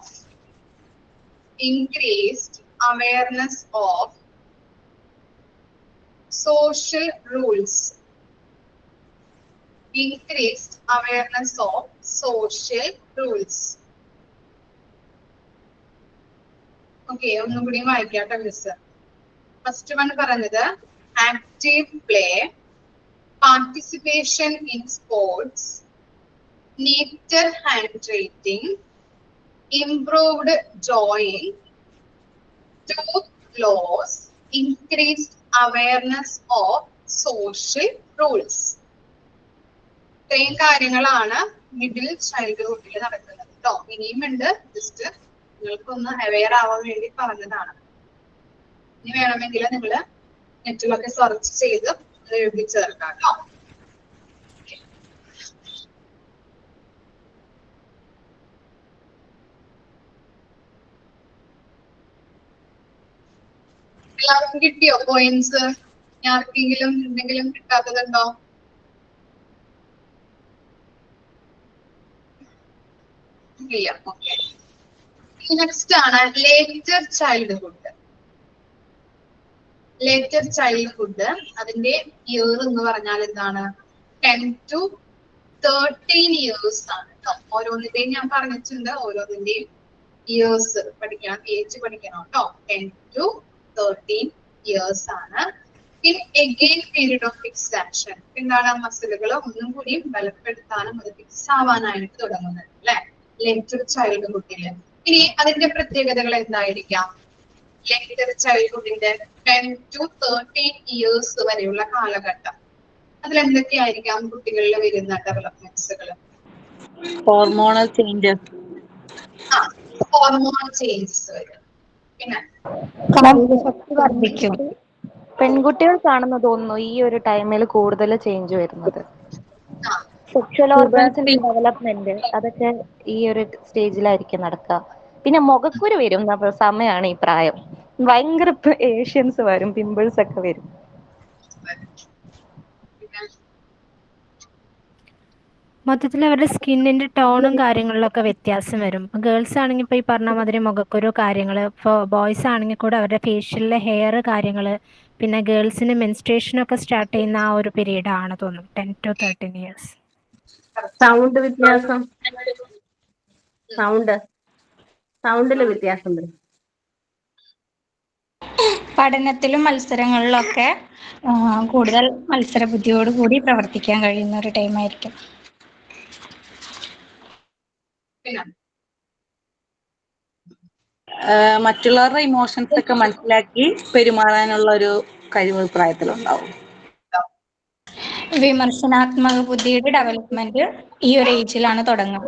social rules. Increased awareness of social rules. Okay, ഒന്നും കൂടി വായിക്കാട്ടോ മിസ്. ഫസ്റ്റ് വൺ പറഞ്ഞത് active play, participation in sports, neater handwriting, improved drawing, tooth loss, increased awareness of social rules. ഇത്രയും കാര്യങ്ങളാണ് middle ചൈൽഡ്ഹുഡിൽ നടക്കുന്നത് കേട്ടോ. ഇനിയും ഉണ്ട്, ജസ്റ്റ് നിങ്ങൾക്കൊന്ന് അവെയർ ആവാൻ വേണ്ടി പറഞ്ഞതാണ്. ഇനി വേണമെങ്കിൽ നിങ്ങൾ നെറ്റിലൊക്കെ സെർച്ച് ചെയ്ത് അത് എഴുതി ചേർക്കാം കേട്ടോ. എല്ലാവർക്കും കിട്ടിയോ പോയിന്റ്സ്? ആർക്കെങ്കിലും എന്തെങ്കിലും കിട്ടാത്തതുണ്ടോ? ഇല്ല. ഓക്കെ, നെക്സ്റ്റ് ആണ് ലേറ്റർ ചൈൽഡ്ഹുഡ്. ലേറ്റർ ചൈൽഡ്ഹുഡ് അതിന്റെ ഇയർ എന്ന് പറഞ്ഞാൽ എന്താണ് 10 to 13 ഇയേഴ്സ് ആണ് കേട്ടോ. ഓരോന്നിന്റെയും ഞാൻ പറഞ്ഞിട്ടുണ്ട്, ഓരോന്നിന്റെയും ഇയേഴ്സ് പഠിക്കണം, ഏജ് പഠിക്കണം കേട്ടോ. 10 to 13 ഇയേഴ്സ് ആണ്. ഇൻ എഗെയിൻ പീരീഡ് ഓഫ് ഫിക്സാഷൻ, എന്താണ് മസിലുകൾ ഒന്നും കൂടി ബലപ്പെടുത്താനും അത് ഫിക്സ് ആവാനായിട്ട് തുടങ്ങുന്നത് അല്ലെ ലേറ്റർ ചൈൽഡ്ഹുഡില്. ഇനി അതിന്റെ പ്രത്യേകതകൾ എന്തായിരിക്കാം? ലേറ്റർ ചൈൽഡ്ഹുഡിന്റെ 10 to 13 ഇയേഴ്സ് വരെയുള്ള കാലഘട്ടം, അതിലെന്തൊക്കെയായിരിക്കാം കുട്ടികളിൽ വരുന്ന ഡെവലപ്മെന്റ്സുകൾ? ഹോർമോണൽ ചേഞ്ചസ്, ഹോർമോൺ ചേഞ്ചസ് വരും. പിന്നെ കായികശക്തി വർദ്ധിക്കും. പെൺകുട്ടികൾ കാണുന്ന തോന്നുന്നു ഈ ഒരു ടൈമിൽ കൂടുതൽ ചേഞ്ച് വരുന്നത്. സെക്ഷൽ ഓർഗൻസിന്റെ ഡെവലപ്മെന്റ് അതൊക്കെ ഈ ഒരു സ്റ്റേജിലായിരിക്കും നടക്കുക. പിന്നെ മുഖക്കുരു വരും സമയമാണ് ഈ പ്രായം. ഭയങ്കര ഏഷ്യൻസ് വരും, പിമ്പിൾസ് ഒക്കെ വരും. മൊത്തത്തിൽ അവരുടെ സ്കിന്നിന്റെ ടോണും കാര്യങ്ങളിലൊക്കെ വ്യത്യാസം വരും. ഗേൾസ് ആണെങ്കിൽ ഇപ്പോൾ ഈ പറഞ്ഞ മാതിരി മുഖക്കുരു കാര്യങ്ങൾ, ഇപ്പോൾ ബോയ്സ് ആണെങ്കിൽ കൂടെ അവരുടെ ഫേഷ്യലിലെ ഹെയർ കാര്യങ്ങൾ, പിന്നെ ഗേൾസിന് മെൻസ്ട്രേഷനൊക്കെ സ്റ്റാർട്ട് ചെയ്യുന്ന ആ ഒരു പീരീഡ് ആണ് തോന്നുന്നു 10 to 13 ഇയേഴ്സ്. സൗണ്ട് വ്യത്യാസം, സൗണ്ടില് വ്യത്യാസം വരും. പഠനത്തിലും മത്സരങ്ങളിലൊക്കെ കൂടുതൽ മത്സര ബുദ്ധിയോട് കൂടി പ്രവർത്തിക്കാൻ കഴിയുന്ന ഒരു ടൈമായിരിക്കും. മറ്റുള്ളവരുടെ ഇമോഷൻസ് ഒക്കെ മനസ്സിലാക്കി പെരുമാറാനുള്ള ഒരു കഴിവ് പ്രായത്തിലുണ്ടാവും. വിമർശനാത്മക ബുദ്ധിയുടെ ഡെവലപ്മെന്റ് ഈ ഒരു ഏജിലാണ് തുടങ്ങുക.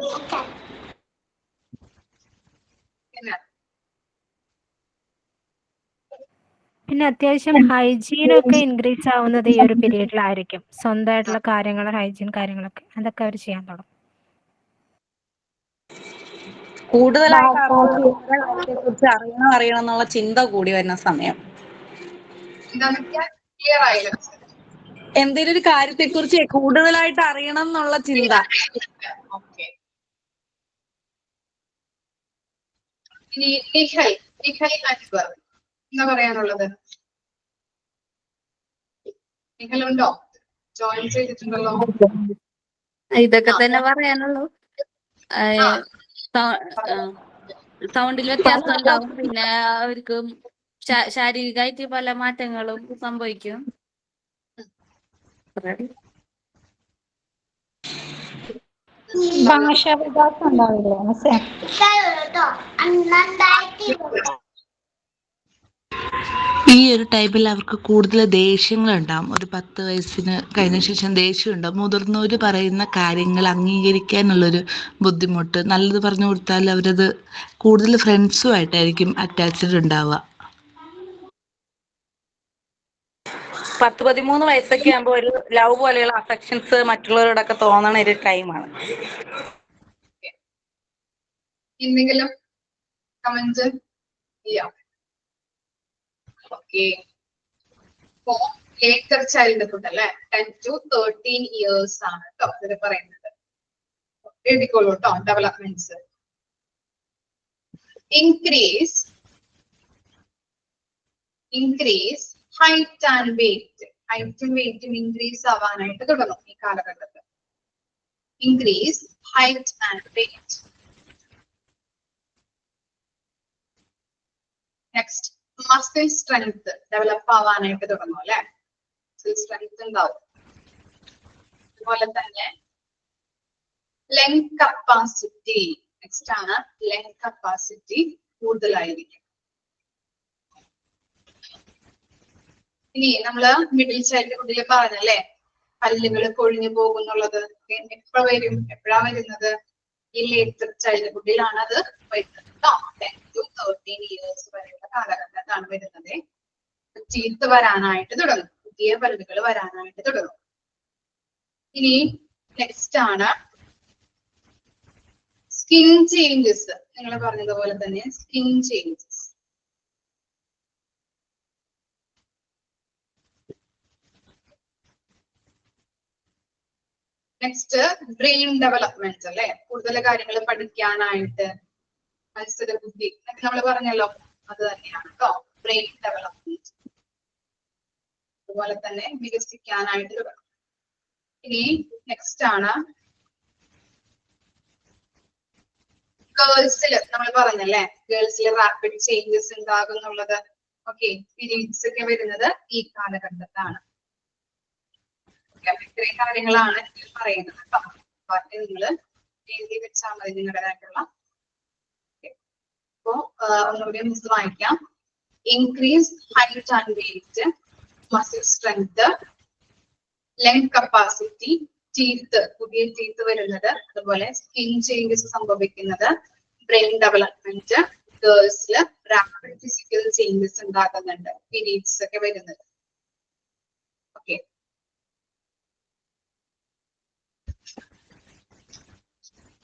പിന്നെ അത്യാവശ്യം ഹൈജീനൊക്കെ ഇൻക്രീസ് ആവുന്നത് ഈ ഒരു പീരീഡിലായിരിക്കും. സ്വന്തമായിട്ടുള്ള കാര്യങ്ങൾ, ഹൈജീൻ കാര്യങ്ങളൊക്കെ അതൊക്കെ അവർ ചെയ്യാൻ തുടങ്ങും. കൂടുതലായിട്ട് കുറിച്ച് അറിയണം എന്നുള്ള ചിന്ത കൂടി വരുന്ന സമയം. എന്തെങ്കിലും ഒരു കാര്യത്തെ കുറിച്ച് കൂടുതലായിട്ട് അറിയണം എന്നുള്ള ചിന്ത. എന്താ പറയാനുള്ളത്? നിങ്ങളുണ്ടോ? ജോയിൻ ചെയ്തിട്ടുണ്ടല്ലോ. ഇതൊക്കെ തന്നെ പറയാനുള്ളൂ. സൗണ്ടിൽ വ്യത്യാസം ഉണ്ടാവും. പിന്നെ അവർക്ക് ശാരീരികമായിട്ട് പല മാറ്റങ്ങളും സംഭവിക്കും. ഭാഷാ വികാസം ഉണ്ടാവില്ലേ? ഈ ഒരു ടൈമിൽ അവർക്ക് കൂടുതൽ ദേഷ്യങ്ങളുണ്ടാവും. ഒരു 10 വയസ്സിന് കഴിഞ്ഞ ശേഷം ദേഷ്യം ഉണ്ടാവും. മുതിർന്നവർ പറയുന്ന കാര്യങ്ങൾ അംഗീകരിക്കാനുള്ളൊരു ബുദ്ധിമുട്ട്. നല്ലത് പറഞ്ഞു കൊടുത്താൽ അവരത് കൂടുതൽ ഫ്രണ്ട്സുമായിട്ടായിരിക്കും അറ്റാച്ച്ഡ് ഉണ്ടാവുക. 10-13 വയസ്സൊക്കെ ആകുമ്പോൾ ഒരു ലവ് പോലെയുള്ള അഫെക്ഷൻസ് മറ്റുള്ളവരോടൊക്കെ തോന്നണ ഒരു ടൈമാണ്. എന്തെങ്കിലും കമന്റ്? ഓക്കെ, ലേറ്റർ ചൈൽഡ്ഹുഡ് അല്ലെ 10 to 13 ഇയേഴ്സ് ആണ് കേട്ടോ ഇതിൽ പറയുന്നത്. എഴുതിക്കോളൂ കേട്ടോ. Developments increase height and weight. ഹൈറ്റും വെയിറ്റും ഇൻക്രീസ് ആവാനായിട്ട് തുടങ്ങും ഈ കാലഘട്ടത്തിൽ. Increase height and weight. Next muscle strength develop ആവാനായിട്ട് തുടങ്ങും അല്ലെ. മസിൽ സ്ട്രെങ്ത് ഉണ്ടാവും. അതുപോലെ തന്നെ ലെങ്ത് കപ്പാസിറ്റി. നെക്സ്റ്റ് ആണ് ലെങ്ത് കപ്പാസിറ്റി കൂടുതലായിരിക്കും. ഇനി നമ്മള് മിഡിൽ ചൈൽഡ്ഹുഡിൽ പറഞ്ഞല്ലേ പല്ലുകൾ കൊഴിഞ്ഞു പോകുന്നുള്ളത്. എപ്പോഴാ വരുന്നത്? ഈ ലേറ്റർ ചൈൽഡ്ഹുഡിലാണ് അത് വരുന്നത്. 10 to 13 ഇയേഴ്സ് വരെയുള്ള കാലഘട്ടത്താണ് വരുന്നത്. ചീത്ത വരാനായിട്ട് തുടങ്ങും, പുതിയ പല്ലുകൾ വരാനായിട്ട് തുടങ്ങും. ഇനി നെക്സ്റ്റ് ആണ് സ്കിൻ ചേഞ്ചസ്. നിങ്ങൾ പറഞ്ഞതുപോലെ തന്നെ skin changes. Next brain development അല്ലെ. കൂടുതൽ കാര്യങ്ങൾ പഠിക്കാനായിട്ട് മത്സര ബുദ്ധി നമ്മൾ പറഞ്ഞല്ലോ, അത് തന്നെയാണ് കേട്ടോ ബ്രെയിൻ ഡെവലപ്മെന്റ്. അതുപോലെ തന്നെ വികസിക്കാനായിട്ട് തുടങ്ങും. ഇനി നെക്സ്റ്റ് ആണ് ഗേൾസിൽ നമ്മൾ പറഞ്ഞല്ലേ, ഗേൾസിൽ റാപ്പിഡ് ചേഞ്ചസ് ഉണ്ടാകും എന്നുള്ളത്. ഓക്കെ, പീരീഡ്സ് ഒക്കെ വരുന്നത് ഈ കാലഘട്ടത്താണ്. ഇത്രയും കാര്യങ്ങളാണ് പറയുന്നത് കേട്ടോ. ബാക്കി നിങ്ങൾ എഴുതി വെച്ചാൽ മതി നിങ്ങളുടേതായിട്ടുള്ള. അപ്പോ ഒന്നുകൂടി മിസ് വായിക്കാം. Increase height and weight, muscle strength, lung capacity, teeth, പുതിയ ടീത്ത് വരുന്നത്, അതുപോലെ സ്കിൻ ചേഞ്ചസ് സംഭവിക്കുന്നത്, ബ്രെയിൻ ഡെവലപ്മെന്റ്, ഗേൾസില് റാപ്പിഡ് ഫിസിക്കൽ ചേഞ്ചസ് ഉണ്ടാകുന്നുണ്ട്, പീരീഡ്സ് ഒക്കെ വരുന്നത്. ഓക്കെ,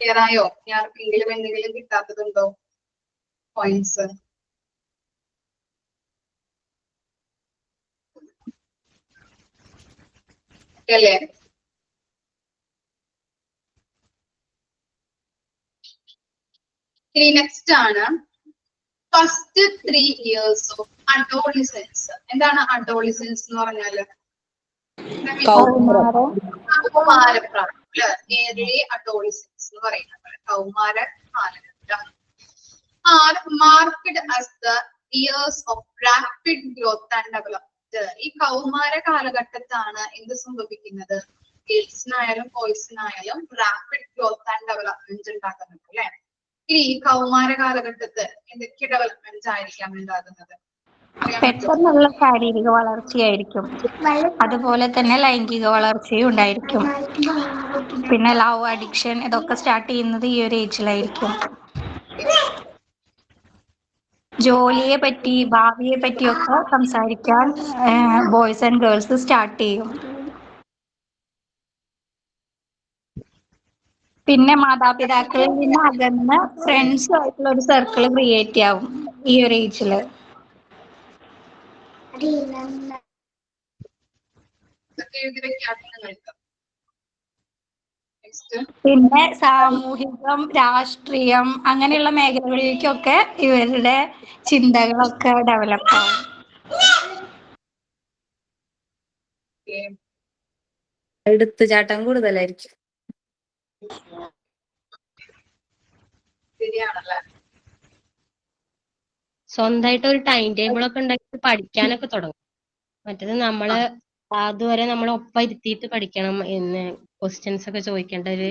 ക്ലിയർ ആയോ? ആർക്കെങ്കിലും എന്തെങ്കിലും കിട്ടാത്തതുണ്ടോ പോയിന്റ്സ്? അല്ലേ? ഇനി നെക്സ്റ്റ് ആണ് ഫസ്റ്റ് 3 years ഓഫ് അഡോളിസൻസ്. എന്താണ് അഡോളിസൻസ് എന്ന് പറഞ്ഞാല്? കൗമാരപ്രായം, ഏർലി അഡോളിസൻസ് എന്ന് പറയുന്നത് കൗമാര കാലഘട്ടം. R marked as the years of rapid growth and development. ഈ കൗമാര കാലഘട്ടത്താണ് എന്ത് സംഭവിക്കുന്നത്? ഗേൾസിനായാലും ബോയ്സിനായാലും റാപ്പിഡ് ഗ്രോത്ത് ആൻഡ് ഡെവലപ്മെന്റ് ഉണ്ടാക്കുന്നുണ്ട് അല്ലെ? ഇനി ഈ കൗമാര കാലഘട്ടത്ത് എന്തൊക്കെ ഡെവലപ്മെന്റ് ആയിരിക്കാം ഉണ്ടാകുന്നത്? പെട്ടെന്നുള്ള ശാരീരിക വളർച്ചയായിരിക്കും, അതുപോലെ തന്നെ ലൈംഗിക വളർച്ചയും ഉണ്ടായിരിക്കും. പിന്നെ ലവ്, അഡിക്ഷൻ ഇതൊക്കെ സ്റ്റാർട്ട് ചെയ്യുന്നത് ഈ ഒരു ഏജിലായിരിക്കും. ജോലിയെ പറ്റി, ഭാവിയെ പറ്റിയൊക്കെ സംസാരിക്കാൻ ബോയ്സ് ആൻഡ് ഗേൾസ് സ്റ്റാർട്ട് ചെയ്യും. പിന്നെ മാതാപിതാക്കളിൽ നിന്ന് അകന്ന് ഫ്രണ്ട്സ് ആയിട്ടുള്ള ഒരു സർക്കിൾ ക്രിയേറ്റ് ആവും ഈ ഒരു ഏജില്. പിന്നെ സാമൂഹികം, രാഷ്ട്രീയം അങ്ങനെയുള്ള മേഖലകളിലേക്കൊക്കെ ഇവരുടെ ചിന്തകളൊക്കെ ഡെവലപ്പ് ആവും. എടുത്തുചാട്ടം കൂടുതലായിരിക്കും. ശരിയാണല്ലേ? സ്വന്തമായിട്ട് ഒരു ടൈം ടേബിൾ ഒക്കെ ഉണ്ടാക്കി പഠിക്കാനൊക്കെ തുടങ്ങും. മറ്റേത് നമ്മള് അതുവരെ നമ്മൾ ഒപ്പം ഇരുത്തിയിട്ട് പഠിക്കണം എന്ന് ക്വസ്റ്റ്യൻസ് ഒക്കെ ചോദിക്കേണ്ട ഒരു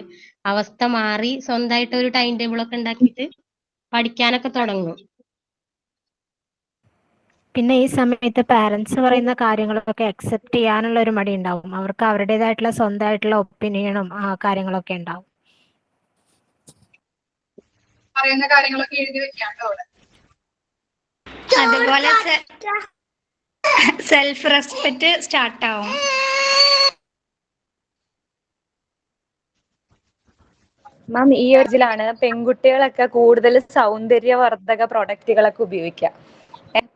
അവസ്ഥ മാറി സ്വന്തമായിട്ട് ഒരു ടൈം ടേബിൾ ഒക്കെ ഉണ്ടാക്കിയിട്ട് പഠിക്കാനൊക്കെ തുടങ്ങും. പിന്നെ ഈ സമയത്ത് പാരന്റ്സ് പറയുന്ന കാര്യങ്ങളൊക്കെ അക്സെപ്റ്റ് ചെയ്യാനുള്ള ഒരു മടി ഉണ്ടാവും. അവർക്ക് അവരുടേതായിട്ടുള്ള സ്വന്തമായിട്ടുള്ള ഒപ്പീനിയനും ആ കാര്യങ്ങളൊക്കെ ഉണ്ടാവും. പറയുന്ന കാര്യങ്ങളൊക്കെ എഴുതി വെക്കാണ്ടോ അവിടെ? അതുപോലെ സെൽഫ് റെസ്പെക്ട് സ്റ്റാർട്ട് ആവും. മാം, ഈ ഏജിലാണ് പെൺകുട്ടികളൊക്കെ കൂടുതൽ സൗന്ദര്യവർദ്ധക പ്രൊഡക്റ്റുകളൊക്കെ ഉപയോഗിക്കുക.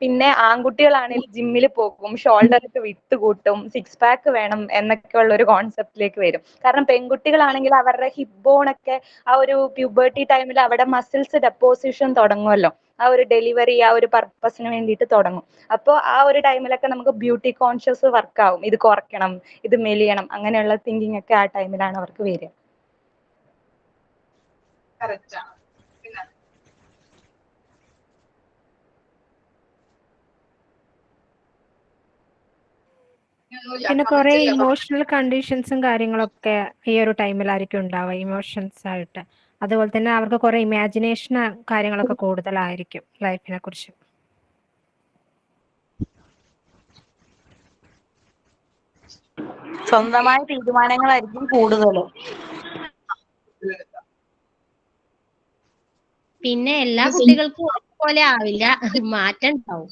പിന്നെ ആൺകുട്ടികളാണെങ്കിൽ ജിമ്മിൽ പോകും, ഷോൾഡർ ഒക്കെ വിട്ടുകൂട്ടും, 6 പാക്ക് വേണം എന്നൊക്കെ ഉള്ള ഒരു കോൺസെപ്റ്റിലേക്ക് വരും. കാരണം പെൺകുട്ടികളാണെങ്കിൽ അവരുടെ ഹിപ്പ് ബോൺ ഒക്കെ ആ ഒരു പ്യൂബർട്ടി ടൈമിൽ അവിടെ മസിൽസ് ഡെപ്പോസിഷൻ തുടങ്ങുമല്ലോ, ആ ഒരു ഡെലിവറി ആ ഒരു പർപ്പസിന് വേണ്ടിയിട്ട് തുടങ്ങും. അപ്പോൾ ആ ഒരു ടൈമിലൊക്കെ നമുക്ക് ബ്യൂട്ടി കോൺഷ്യസ് വർക്ക് ആവും. ഇത് കുറയ്ക്കണം, ഇത് മെലിയണം, അങ്ങനെയുള്ള തിങ്കിങ് ഒക്കെ ആ ടൈമിലാണ് അവർക്ക് വരിക. കറക്റ്റ് ആണ്. പിന്നെ കുറെ ഇമോഷണൽ കണ്ടീഷൻസും കാര്യങ്ങളൊക്കെ ഈ ഒരു ടൈമിലായിരിക്കും ഉണ്ടാവുക, ഇമോഷൻസ് ആയിട്ട്. അതുപോലെ തന്നെ അവർക്ക് കുറെ ഇമാജിനേഷൻ കാര്യങ്ങളൊക്കെ കൂടുതലായിരിക്കും ലൈഫിനെ കുറിച്ച്. സ്വന്തമായ തീരുമാനങ്ങളായിരിക്കും കൂടുതൽ. പിന്നെ എല്ലാ കുട്ടികൾക്കും ഒരുപോലെ ആവില്ല, മാറ്റം ഉണ്ടാവും.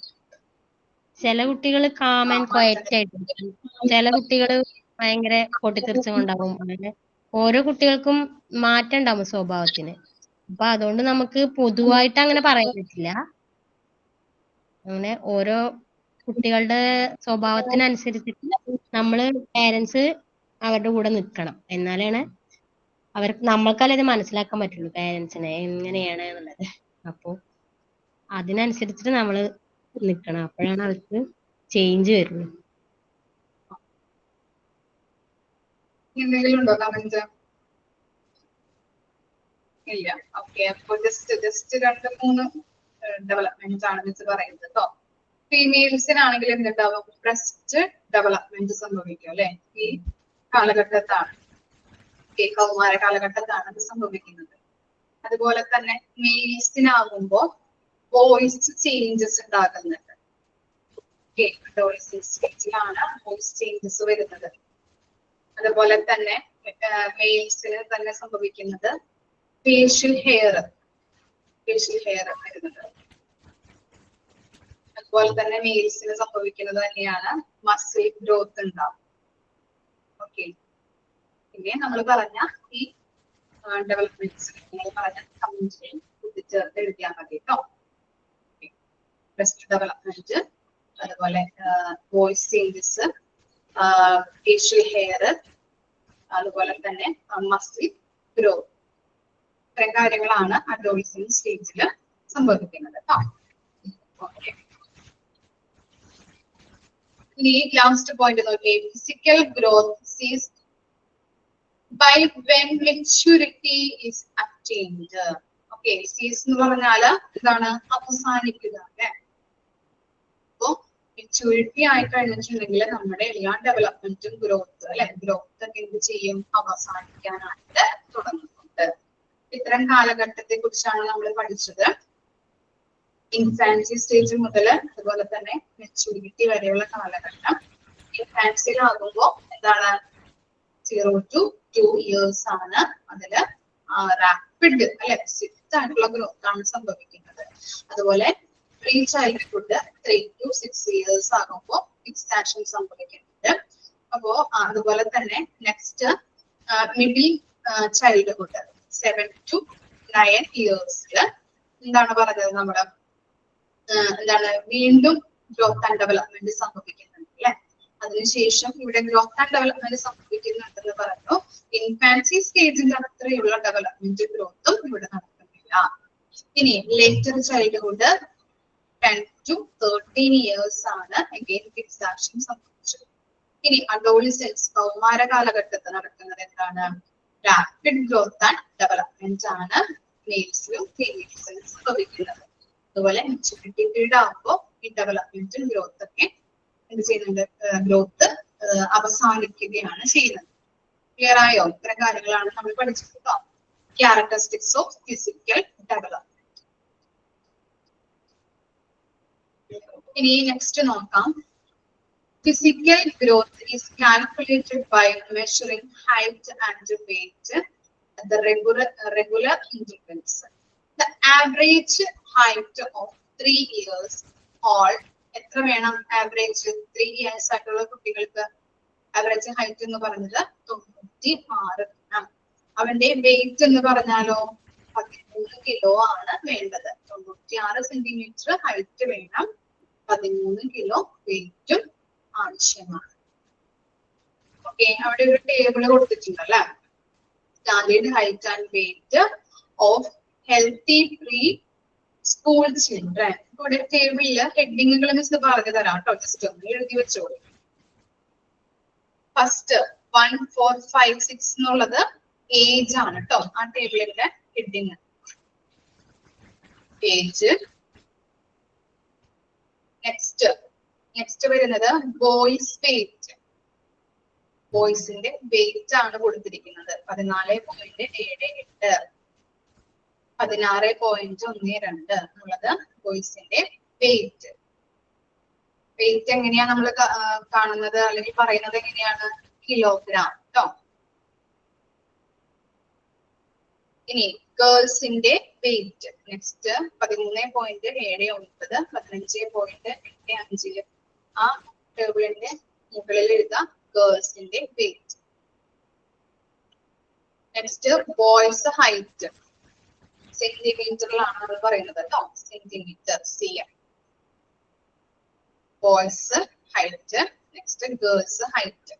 ചില കുട്ടികൾ കാം ആൻഡ് ക്വയറ്റ് ആയിട്ടിരിക്കും, ചില കുട്ടികൾ ഭയങ്കര പൊട്ടിത്തെറിച്ചുകൊണ്ടാവും. അങ്ങനെ ഓരോ കുട്ടികൾക്കും മാറ്റം ഉണ്ടാവും സ്വഭാവത്തിന്. അപ്പൊ അതുകൊണ്ട് നമുക്ക് പൊതുവായിട്ട് അങ്ങനെ പറയാൻ പറ്റില്ല. അങ്ങനെ ഓരോ കുട്ടികളുടെ സ്വഭാവത്തിനനുസരിച്ചിട്ട് നമ്മള് പേരൻസ് അവരുടെ കൂടെ നിൽക്കണം. എന്നാലാണ് അവർക്ക് നമ്മൾക്കല്ലേ ഇത് മനസ്സിലാക്കാൻ പറ്റുള്ളൂ പേരൻസിനെ എങ്ങനെയാണ് എന്നുള്ളത്. അപ്പൊ അതിനനുസരിച്ചിട്ട് നമ്മള് നിക്കണം, അപ്പോഴാണ് അവർക്ക് ചേഞ്ച് വരുള്ളൂ. എന്തെങ്കിലും ഉണ്ടോ കമന്റ്? ഇല്ല. ഓക്കെ, അപ്പൊ ജസ്റ്റ് 2-3 ഡെവലപ്മെന്റ് ആണ് മിസ് പറയുന്നത് കേട്ടോ. ഫീമെയിൽസിനാണെങ്കിൽ എന്തുണ്ടാവും? ബ്രസ്റ്റ് ഡെവലപ്മെന്റ് സംഭവിക്കും അല്ലെ, ഈ കാലഘട്ടത്താണ്, കൗമാര കാലഘട്ടത്താണ് അത് സംഭവിക്കുന്നത്. അതുപോലെ തന്നെ മെയിൽസിനാകുമ്പോ വോയിസ് ചേഞ്ചസ് ഉണ്ടാകുന്നുണ്ട്. സ്റ്റേജിലാണ് വോയിസ് ചേഞ്ചസ് വരുന്നത്. അതുപോലെ തന്നെ മെയിൽസിന് തന്നെ സംഭവിക്കുന്നത് ഫേഷ്യൽ ഹെയർ വരുന്നത്. അതുപോലെ തന്നെ മെയിൽസിന് സംഭവിക്കുന്നത് തന്നെയാണ് മസിൽ ഗ്രോത്ത് ഉണ്ടാവും. ഓക്കെ, പിന്നെ നമ്മൾ പറഞ്ഞ ഈ ഡെവലപ്മെന്റ്സ് നിങ്ങൾ പറഞ്ഞ കമന്റിൽ കൂട്ടിച്ചേർത്ത് എഴുതിയാൽ മതി കേട്ടോ. ബ്രസ്റ്റ് ഡെവലപ്മെന്റ്, അതുപോലെ വോയിസ് ചേഞ്ചസ്, ഫേഷ്യൽ ഹെയർ, അതുപോലെ തന്നെ മസിൽ ഗ്രോത്ത്, ഇത്രയും കാര്യങ്ങളാണ് അഡോളസെന്റ് സ്റ്റേജിൽ സംഭവിക്കുന്നത് കേട്ടോ. ഓക്കെ, ഇനി ലാസ്റ്റ് പോയിന്റ് നോക്കിയേ. ഫിസിക്കൽ ഗ്രോത്ത് സീസ് by when maturity is attained. Okay, സീസ് എന്ന് പറഞ്ഞാല് ഇതാണ് അവസാനിക്കുക അല്ലെ. അപ്പോ മെച്യൂരിറ്റി ആയി കഴിഞ്ഞിട്ടുണ്ടെങ്കിൽ നമ്മുടെ എല്ലാ ഡെവലപ്മെന്റും ഗ്രോത്ത് അല്ലെ, ഗ്രോത്ത് ഒക്കെ എന്ത് ചെയ്യും? അവസാനിക്കാനായിട്ട് തുടങ്ങുന്നുണ്ട്. ഇത്തരം കാലഘട്ടത്തെ കുറിച്ചാണ് നമ്മൾ പഠിച്ചത്. ഇൻഫാൻസി സ്റ്റേജ് മുതൽ അതുപോലെ തന്നെ മെച്യൂരിറ്റി വരെയുള്ള കാലഘട്ടം. ഇൻഫാൻസിയിലാകുമ്പോ എന്താണ്? 0 to 2 years ആണ്. അതില് റാപ്പിഡ് അല്ലെ, സ്വിഫ്റ്റ് ആയിട്ടുള്ള ഗ്രോത്ത് ആണ് സംഭവിക്കുന്നത്. അതുപോലെ പ്രീ ചൈൽഡ്ഹുഡ് 3 to 6 years ആകുമ്പോൾ എക്സ്പാൻഷൻ സംഭവിക്കുന്നുണ്ട്. അപ്പോ അതുപോലെ തന്നെ next middle childhood 7 to 9 years എന്താണ് പറഞ്ഞത് നമ്മള്? എന്താണ്? വീണ്ടും ഗ്രോത്ത് ആൻഡ് ഡെവലപ്മെന്റ് സംഭവിക്കുന്നുണ്ട് അല്ലെ. അതിനുശേഷം ഇവിടെ ഗ്രോത്ത് ആൻഡ് ഡെവലപ്മെന്റ് സംഭവിക്കുന്നുണ്ടെന്ന് പറഞ്ഞു. ഇൻഫാൻസി സ്റ്റേജിന്റെ അത്രയുള്ള ഡെവലപ്മെന്റ് ഗ്രോത്തും ഇവിടെ നടക്കുന്നില്ല. ഇനി ലേറ്റർ ചൈൽഡ്ഹുഡ് 10 to 13 years ആണ് അഗെയിൻ ഫിക്സാഷൻ സംഭവിച്ചത്. ഇനി അഡോളിസെൻസ് കൗമാര കാലഘട്ടത്തിൽ നടക്കുന്നത് എന്താണ്? റാപ്പിഡ് ഗ്രോത്ത് ആൻഡ് ഡെവലപ്മെന്റ് ആണ് മെയിൽസിലും ഫീമെയിൽസിലും സംഭവിക്കുന്നത്. അതുപോലെ മെച്യൂരിറ്റി പീരീഡ് ആകുമ്പോൾ ഈ ഡെവലപ്മെന്റും ഗ്രോത്ത് ഒക്കെ എന്ത് ചെയ്യുന്നുണ്ട്? ഗ്രോത്ത് അവസാനിക്കുകയാണ് ചെയ്യുന്നത്. ക്ലിയർ ആയോ? ഇത്തരം കാര്യങ്ങളാണ് നമ്മൾ പഠിച്ചത് കേട്ടോ. Characteristics of physical development. ഇനി നെക്സ്റ്റ് നോക്കാം. Physical growth is calculated by measuring height and weight at the regular intervals. The average height of 3 years old, എത്ര വേണം ആവറേജ്? 3 years ആയിട്ടുള്ള കുട്ടികൾക്ക് ആവറേജ് ഹൈറ്റ് എന്ന് പറഞ്ഞത് 96 വേണം. അവന്റെ വെയിറ്റ് എന്ന് പറഞ്ഞാലോ 13 കിലോ ആണ് വേണ്ടത്. 96 സെന്റിമീറ്റർ ഹൈറ്റ് വേണം, 13 കിലോ വെയിറ്റും ആവശ്യമാണ്. ഓക്കെ, അവിടെ ഒരു ടേബിള് കൊടുത്തിട്ടുണ്ട് അല്ലെ. Standard height and weight of healthy pre school children. ഇവിടെ ടേബിളില് ഹെഡിങ്ങുകൾ മിസ് പറഞ്ഞു തരാം കേട്ടോ. ജസ്റ്റ് ഒന്ന് എഴുതി വെച്ചോളൂ. ഫസ്റ്റ് 1, 4, 5, 6 എന്നുള്ളത് ഏജ് ആണ് കേട്ടോ. ആ ടേബിളിന്റെ ഹെഡിങ് ഏജ്. നെക്സ്റ്റ് വരുന്നത് ബോയ്സ് വെയിറ്റ്. ബോയ്സിന്റെ വെയിറ്റ് ആണ് കൊടുത്തിരിക്കുന്നത് 14.78, 16.12 എന്നുള്ളത് ബോയ്സിന്റെ വെയിറ്റ്. വെയിറ്റ് എങ്ങനെയാ നമ്മൾ കാണുന്നത് അല്ലെങ്കിൽ പറയുന്നത് എങ്ങനെയാണ്? കിലോഗ്രാം കേട്ടോ. ഇനി ഗേൾസിന്റെ വെയിറ്റ് നെക്സ്റ്റ് 13.79, 15.85. ആ ടേബിളിന്റെ മുകളിൽ എഴുതാം ഗേൾസിന്റെ വെയിറ്റ്. നെക്സ്റ്റ് ബോയ്സ് ഹൈറ്റ് സെന്റിമീറ്ററിലാണ് നമ്മൾ പറയുന്നത് കേട്ടോ. Centimetre cm. Boys height. Next girls height.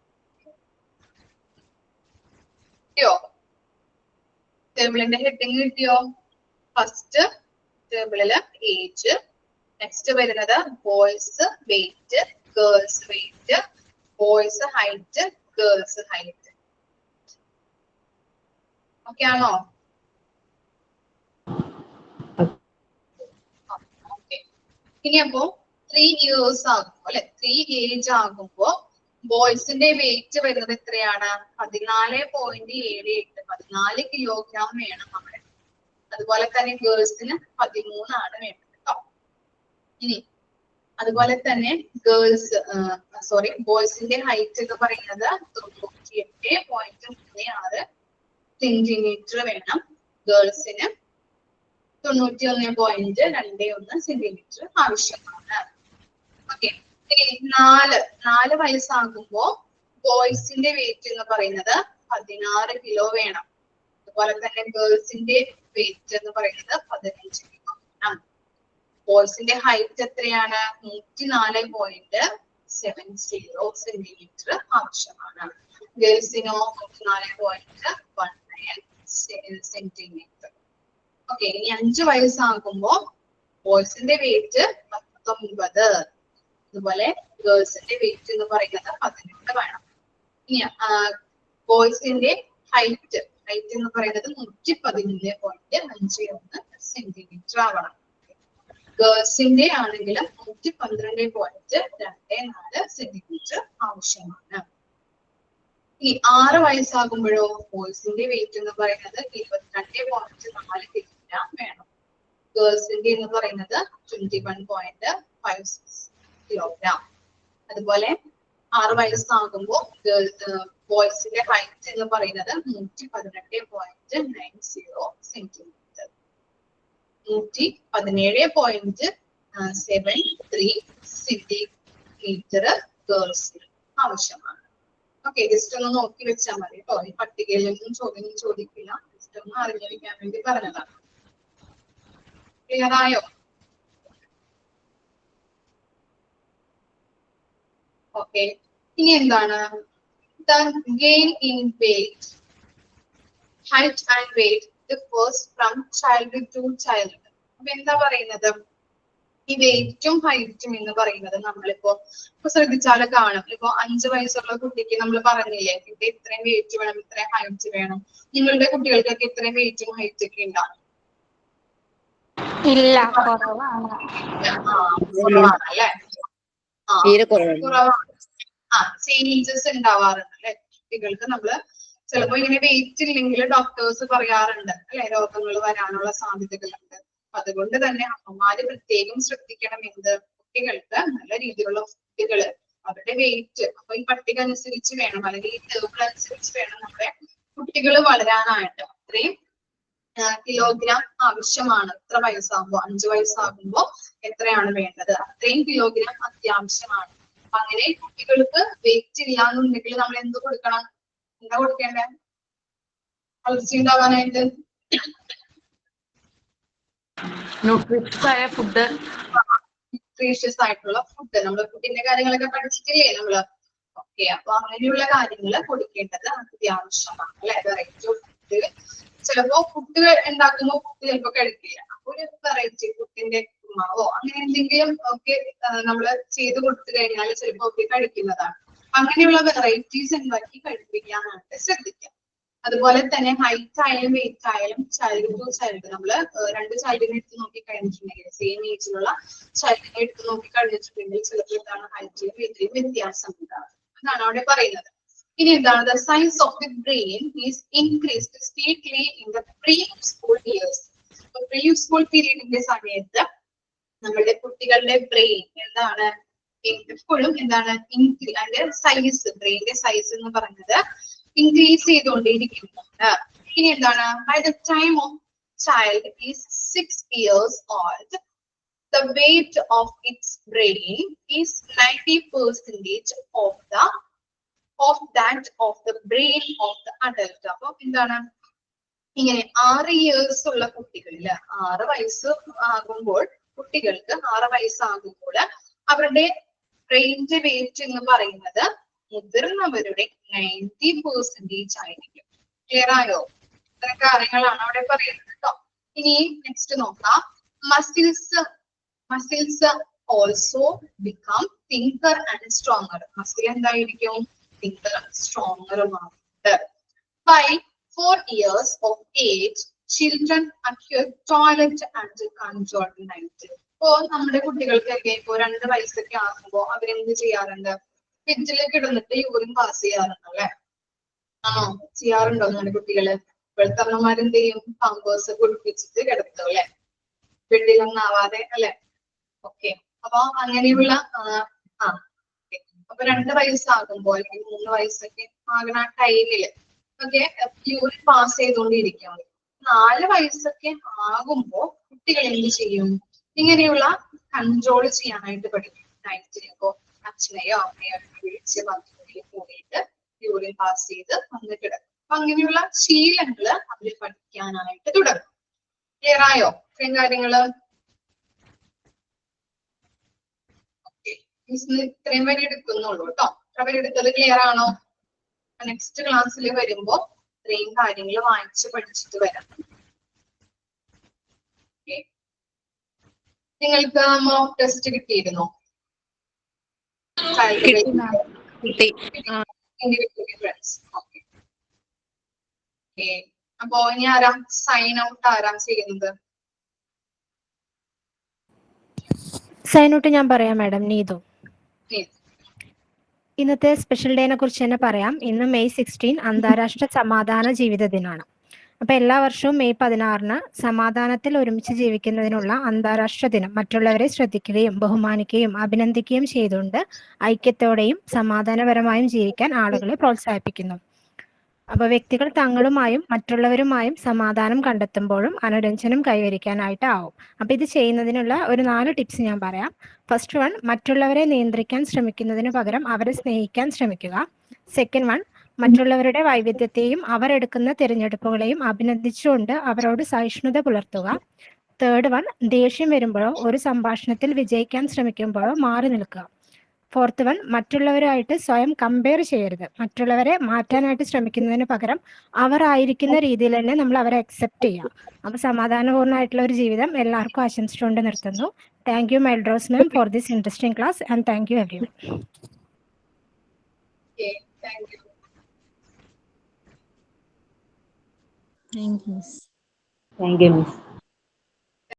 കിട്ടിയോ? ടേബിളിന്റെ ഹെഡിങ് കിട്ടിയോ? ഫസ്റ്റ് ടേബിളില് ഏജ്, നെക്സ്റ്റ് വരുന്നത് boys weight, girls weight, boys height, girls height. Okay ആണോ? ഓക്കെ. ഇനി അപ്പോ 3 years ആകുമ്പോ അല്ലെ 3 ഏജ് ആകുമ്പോ ബോയ്സിന്റെ വെയിറ്റ് വരുന്നത് എത്രയാണ്? 14.78 14 കിലോഗ്രാം വേണം നമ്മുടെ. അതുപോലെ തന്നെ ഗേൾസിന് 13 ആണ് വേണ്ടത് കേട്ടോ. ഇനി അതുപോലെ തന്നെ ബോയ്സിന്റെ ഹൈറ്റ് എന്ന് പറയുന്നത് 98.36 സെന്റിമീറ്റർ വേണം. ഗേൾസിന് 91.21 സെന്റിമീറ്റർ ആവശ്യമാണ്. ഓക്കെ. ഇനി 4 വയസ്സാകുമ്പോ ബോയ്സിന്റെ വെയിറ്റ് എന്ന് പറയുന്നത് 16 കിലോ വേണം. അതുപോലെ തന്നെ ഗേൾസിന്റെ വെയിറ്റ് എന്ന് പറയുന്നത് 15 കിലോ വേണം. ബോയ്സിന്റെ ഹൈറ്റ് എത്രയാണ്? 104.70 സെന്റിമീറ്റർ ആവശ്യമാണ്. ഗേൾസിനോ 104.19 സെന്റിമീറ്റർ. ഓക്കെ. ഇനി 5 വയസ്സാകുമ്പോ ബോയ്സിന്റെ വെയിറ്റ് 19. അതുപോലെ ഗേൾസിന്റെ വെയിറ്റ് എന്ന് പറയുന്നത് 18 വേണം. ഇനി ബോയ്സിന്റെ ഹൈറ്റ് എന്ന് പറയുന്നത് 111.51 സെന്റിമീറ്റർ ആവണം. ഗേൾസിന്റെ ആണെങ്കിലും 112.24 സെന്റിമീറ്റർ ആവശ്യമാണ്. ഈ 6 വയസ്സാകുമ്പോഴോ ബോയ്സിന്റെ വെയിറ്റ് എന്ന് പറയുന്നത് 22.4 കിലോഗ്രാം വേണം. ഗേൾസിന്റെ എന്ന് പറയുന്നത് 21.56 കിലോഗ്രാം. അതുപോലെ 6 വയസ്സാകുമ്പോൾ ബോയ്സിന്റെ ഹൈറ്റ് എന്ന് പറയുന്നത് 118.90 സെന്റിമീറ്റർ. 117.73 സെന്റിമീറ്റർ ഗേൾസിന് ആവശ്യമാണ്. ഓക്കെ. ജസ്റ്റ് ഒന്ന് നോക്കി വെച്ചാൽ മതി കേട്ടോ. ഈ പട്ടികയിലൊന്നും ചോദിക്കില്ല. ജസ്റ്റ് ഒന്ന് അറിഞ്ഞിരിക്കാൻ വേണ്ടി പറഞ്ഞതാണ്. ക്ലിയർ ആയോ? ഓക്കെ. ഇനി എന്താണ്? The gain in weight, height and weight differs from childhood to childhood. അപ്പൊ എന്താ പറയുന്നത്? ഈ വെയിറ്റും ഹൈറ്റും എന്ന് പറയുന്നത് നമ്മളിപ്പോ ശ്രദ്ധിച്ചാല് കാണും. ഇപ്പൊ 5 വയസ്സുള്ള കുട്ടിക്ക് നമ്മൾ പറഞ്ഞില്ലേ ഇവിടെ ഇത്രയും വെയിറ്റ് വേണം, ഇത്രയും ഹൈറ്റ് വേണം. നിങ്ങളുടെ കുട്ടികൾക്കൊക്കെ ഇത്രയും വെയിറ്റും ഹൈറ്റ് ഒക്കെ ഉണ്ടാവും? ഇല്ല, കുറവാണ്. കുറവാണല്ലേ? കുറവാണ്. ചേഞ്ചസ് ഉണ്ടാവാറുണ്ട് അല്ലെ കുട്ടികൾക്ക്. നമ്മള് ചിലപ്പോ ഇങ്ങനെ വെയിറ്റ് ഇല്ലെങ്കിൽ ഡോക്ടേഴ്സ് പറയാറുണ്ട് അല്ലെ രോഗങ്ങൾ വരാനുള്ള സാധ്യതകളുണ്ട്. അതുകൊണ്ട് തന്നെ അമ്മമാര് പ്രത്യേകം ശ്രദ്ധിക്കണം. എന്ത്? കുട്ടികൾക്ക് നല്ല രീതിയിലുള്ള ഫുഡുകള്, അവരുടെ വെയിറ്റ് അപ്പൊ ഈ പട്ടിക അനുസരിച്ച് വേണം, അല്ലെങ്കിൽ ഈ ടേബിൾ അനുസരിച്ച് വേണം നമ്മുടെ കുട്ടികൾ വളരാനായിട്ട്. അത്രയും കിലോഗ്രാം ആവശ്യമാണ്. എത്ര വയസ്സാകുമ്പോ? 5 വയസ്സാകുമ്പോ എത്രയാണ് വേണ്ടത്? അത്രയും കിലോഗ്രാം അത്യാവശ്യമാണ്. അപ്പൊ അങ്ങനെ കുട്ടികൾക്ക് വെയിറ്റ് ഇല്ലാന്നുണ്ടെങ്കിൽ നമ്മൾ എന്ത് കൊടുക്കണം? എന്താ കൊടുക്കേണ്ടേ വളർച്ച ഉണ്ടാവാനായിട്ട്? ന്യൂട്രീഷ്യസ് ആയ ഫുഡ്, ന്യൂട്രീഷ്യസ് ആയിട്ടുള്ള ഫുഡ്. നമ്മൾ ഫുഡിന്റെ കാര്യങ്ങളൊക്കെ പഠിച്ചിട്ടില്ലേ നമ്മള്? ഓക്കെ. അപ്പൊ അങ്ങനെയുള്ള കാര്യങ്ങൾ കൊടുക്കേണ്ടത് അത്യാവശ്യമാണ് അല്ലെ? Variety of food. ചിലപ്പോ ഫുഡ് ഉണ്ടാക്കുമ്പോൾ ഫുഡ് ചിലപ്പോ കഴിക്കില്ല. അപ്പൊ ഒരു വെറൈറ്റി ഫുഡിന്റെ ഉപ്മാവോ അങ്ങനെ എന്തെങ്കിലും ഒക്കെ നമ്മൾ ചെയ്ത് കൊടുത്തു കഴിഞ്ഞാൽ ചിലപ്പോ ഒക്കെ കഴിക്കുന്നതാണ്. അങ്ങനെയുള്ള വെറൈറ്റീസ് ഉണ്ടാക്കി കഴിപ്പിക്കാനായിട്ട് ശ്രദ്ധിക്കാം. അതുപോലെ തന്നെ ഹൈറ്റ് ആയാലും വെയിറ്റ് ആയാലും ചൈൽഡ് ടു ചൈൽഡ് നമ്മള് 2 ചൈൽഡിനെ എടുത്ത് നോക്കി കഴിഞ്ഞിട്ടുണ്ടെങ്കിൽ, സെയിം ഏജിലുള്ള ചൈൽഡിനെ എടുത്ത് നോക്കി കഴിഞ്ഞിട്ടുണ്ടെങ്കിൽ ചിലപ്പോൾ എന്താണ് ഹൈറ്റിലും വെയിറ്റിലും വ്യത്യാസം ഉണ്ടാകും. അതാണ് അവിടെ പറയുന്നത്. ഇനി എന്താണ്? The size of the brain is increased steadily in the pre-school years. Preschool പീരീഡിന്റെ സമയത്ത് നമ്മുടെ കുട്ടികളുടെ ബ്രെയിൻ എന്താണ് എപ്പോഴും എന്താണ് അതിന്റെ സൈസ്, ബ്രെയിന്റെ സൈസ് എന്ന് പറയുന്നത് ഇൻക്രീസ് ചെയ്തുകൊണ്ടേയിരിക്കുന്നുണ്ട്. ഇനി എന്താണ്? By the time of child is 6 years old, the weight of its brain is 90% of that of the brain of the adult. അപ്പൊ എന്താണ്? ഇങ്ങനെ 6 years ഉള്ള കുട്ടികളില് 6 വയസ്സ് ആകുമ്പോൾ കുട്ടികൾക്ക് 6 വയസ്സാകുമ്പോൾ അവരുടെ ബ്രെയിൻ്റെ വെയിറ്റ് എന്ന് പറയുന്നത് മുതിർന്നവരുടെ 90% ആയിരിക്കും. ക്ലിയർ ആയോ? ഇത്ര കാര്യങ്ങളാണ് അവിടെ പറയുന്നത് കേട്ടോ. ഇനി നെക്സ്റ്റ് നോക്കാം. Muscles also become thicker and stronger. Muscle എന്തായിരിക്കും? തിങ്കർ സ്ട്രോങ്ങറുമായിട്ട്. By 4 years of age, children acquire toilet and conjoint. ഇപ്പോ നമ്മുടെ കുട്ടികൾക്കൊക്കെ ഇപ്പോ 2 വയസ്സൊക്കെ ആകുമ്പോൾ അവരെന്ത് ചെയ്യാറുണ്ട്? ഫ്രിഡ്ജിലേക്ക് ഇടുന്നിട്ട് യൂറിൻ പാസ് ചെയ്യാറുണ്ട് അല്ലെ? ആണോ? ചെയ്യാറുണ്ടോ നമ്മുടെ കുട്ടികള്? ഇപ്പോഴത്തെ അമ്മമാരെന്ത് ചെയ്യും? പാമ്പേഴ്സ് കുളിപ്പിച്ചിട്ട് കിടത്തും അല്ലെ? ബെഡിലൊന്നും ആവാതെ അല്ലെ? ഓക്കെ. അപ്പൊ അങ്ങനെയുള്ള അപ്പൊ 2 വയസ്സാകുമ്പോൾ അല്ലെങ്കിൽ 3 വയസ്സൊക്കെ ആകുന്ന ടൈമില് ഒക്കെ യൂറിൻ പാസ് ചെയ്തുകൊണ്ടിരിക്കുകയാണ്. 4 വയസ്സൊക്കെ ആകുമ്പോ കുട്ടികൾ എന്ത് ചെയ്യും? ഇങ്ങനെയുള്ള കൺട്രോൾ ചെയ്യാനായിട്ട് പഠിക്കും. നൈറ്റിനിപ്പോ അച്ഛനെയോ അമ്മയോ വിളിച്ച് ബാത്റൂമിൽ പോയിട്ട് യൂറിൻ പാസ് ചെയ്ത് വന്ന് കിടക്കും. അപ്പൊ അങ്ങനെയുള്ള ശീലങ്ങള് അവര് പഠിക്കാനായിട്ട് തുടങ്ങും. ക്ലിയർ ആയോ ഇത്രയും കാര്യങ്ങള്? ഇത്രയും വരെ എടുക്കുന്നുള്ളൂ കേട്ടോ. ഇത്ര വരെ എടുത്തത് ക്ലിയർ ആണോ? നെക്സ്റ്റ് ക്ലാസ്സിൽ വരുമ്പോ ഇത്രയും കാര്യങ്ങൾ വായിച്ച് പഠിച്ചിട്ട് വരാം. നിങ്ങൾക്ക് മോക്ക് ടെസ്റ്റ് കിട്ടിയിരുന്നോ? അപ്പോ ഇനി ആരാ സൈൻ ഔട്ട് ആരാ ചെയ്യുന്നത്? സൈൻ ഔട്ട് ഞാൻ പറയാം മാഡം. നീതു. ഇന്നത്തെ സ്പെഷ്യൽ ഡേനെ കുറിച്ച് തന്നെ പറയാം. ഇന്ന് മെയ് 16 അന്താരാഷ്ട്ര സമാധാന ജീവിത ദിനമാണ്. അപ്പൊ എല്ലാ വർഷവും മെയ് 16 സമാധാനത്തിൽ ഒരുമിച്ച് ജീവിക്കുന്നതിനുള്ള അന്താരാഷ്ട്ര ദിനം മറ്റുള്ളവരെ ശ്രദ്ധിക്കുകയും ബഹുമാനിക്കുകയും അഭിനന്ദിക്കുകയും ചെയ്തുകൊണ്ട് ഐക്യത്തോടെയും സമാധാനപരമായും ജീവിക്കാൻ ആളുകളെ പ്രോത്സാഹിപ്പിക്കുന്നു. അപ്പൊ വ്യക്തികൾ തങ്ങളുമായും മറ്റുള്ളവരുമായും സമാധാനം കണ്ടെത്തുമ്പോഴും അനുരഞ്ജനം കൈവരിക്കാനായിട്ട് ആവും. അപ്പൊ ഇത് ചെയ്യുന്നതിനുള്ള ഒരു 4 ടിപ്സ് ഞാൻ പറയാം. ഫസ്റ്റ് വൺ, മറ്റുള്ളവരെ നിയന്ത്രിക്കാൻ ശ്രമിക്കുന്നതിന് പകരം അവരെ സ്നേഹിക്കാൻ ശ്രമിക്കുക. സെക്കൻഡ് വൺ, മറ്റുള്ളവരുടെ വൈവിധ്യത്തെയും അവരെടുക്കുന്ന തിരഞ്ഞെടുപ്പുകളെയും അഭിനന്ദിച്ചുകൊണ്ട് അവരോട് സഹിഷ്ണുത പുലർത്തുക. തേർഡ് വൺ, ദേഷ്യം വരുമ്പോഴോ ഒരു സംഭാഷണത്തിൽ വിജയിക്കാൻ ശ്രമിക്കുമ്പോഴോ മാറി നിൽക്കുക. ഫോർത്ത് വൺ, മറ്റുള്ളവരായിട്ട് സ്വയം കമ്പയർ ചെയ്യരുത്. മറ്റുള്ളവരെ മാറ്റാനായിട്ട് ശ്രമിക്കുന്നതിന് പകരം അവർ ആയിരിക്കുന്ന രീതിയിൽ തന്നെ നമ്മൾ അവരെ അക്സെപ്റ്റ് ചെയ്യുക. അപ്പൊ സമാധാനപൂർണ്ണമായിട്ടുള്ള ഒരു ജീവിതം എല്ലാവർക്കും ആശംസിച്ചുകൊണ്ട് നിർത്തുന്നു. Thank you Meldrose ma'am for this interesting class and thank you everyone. Thank you. Thank you, miss. Thank you, miss.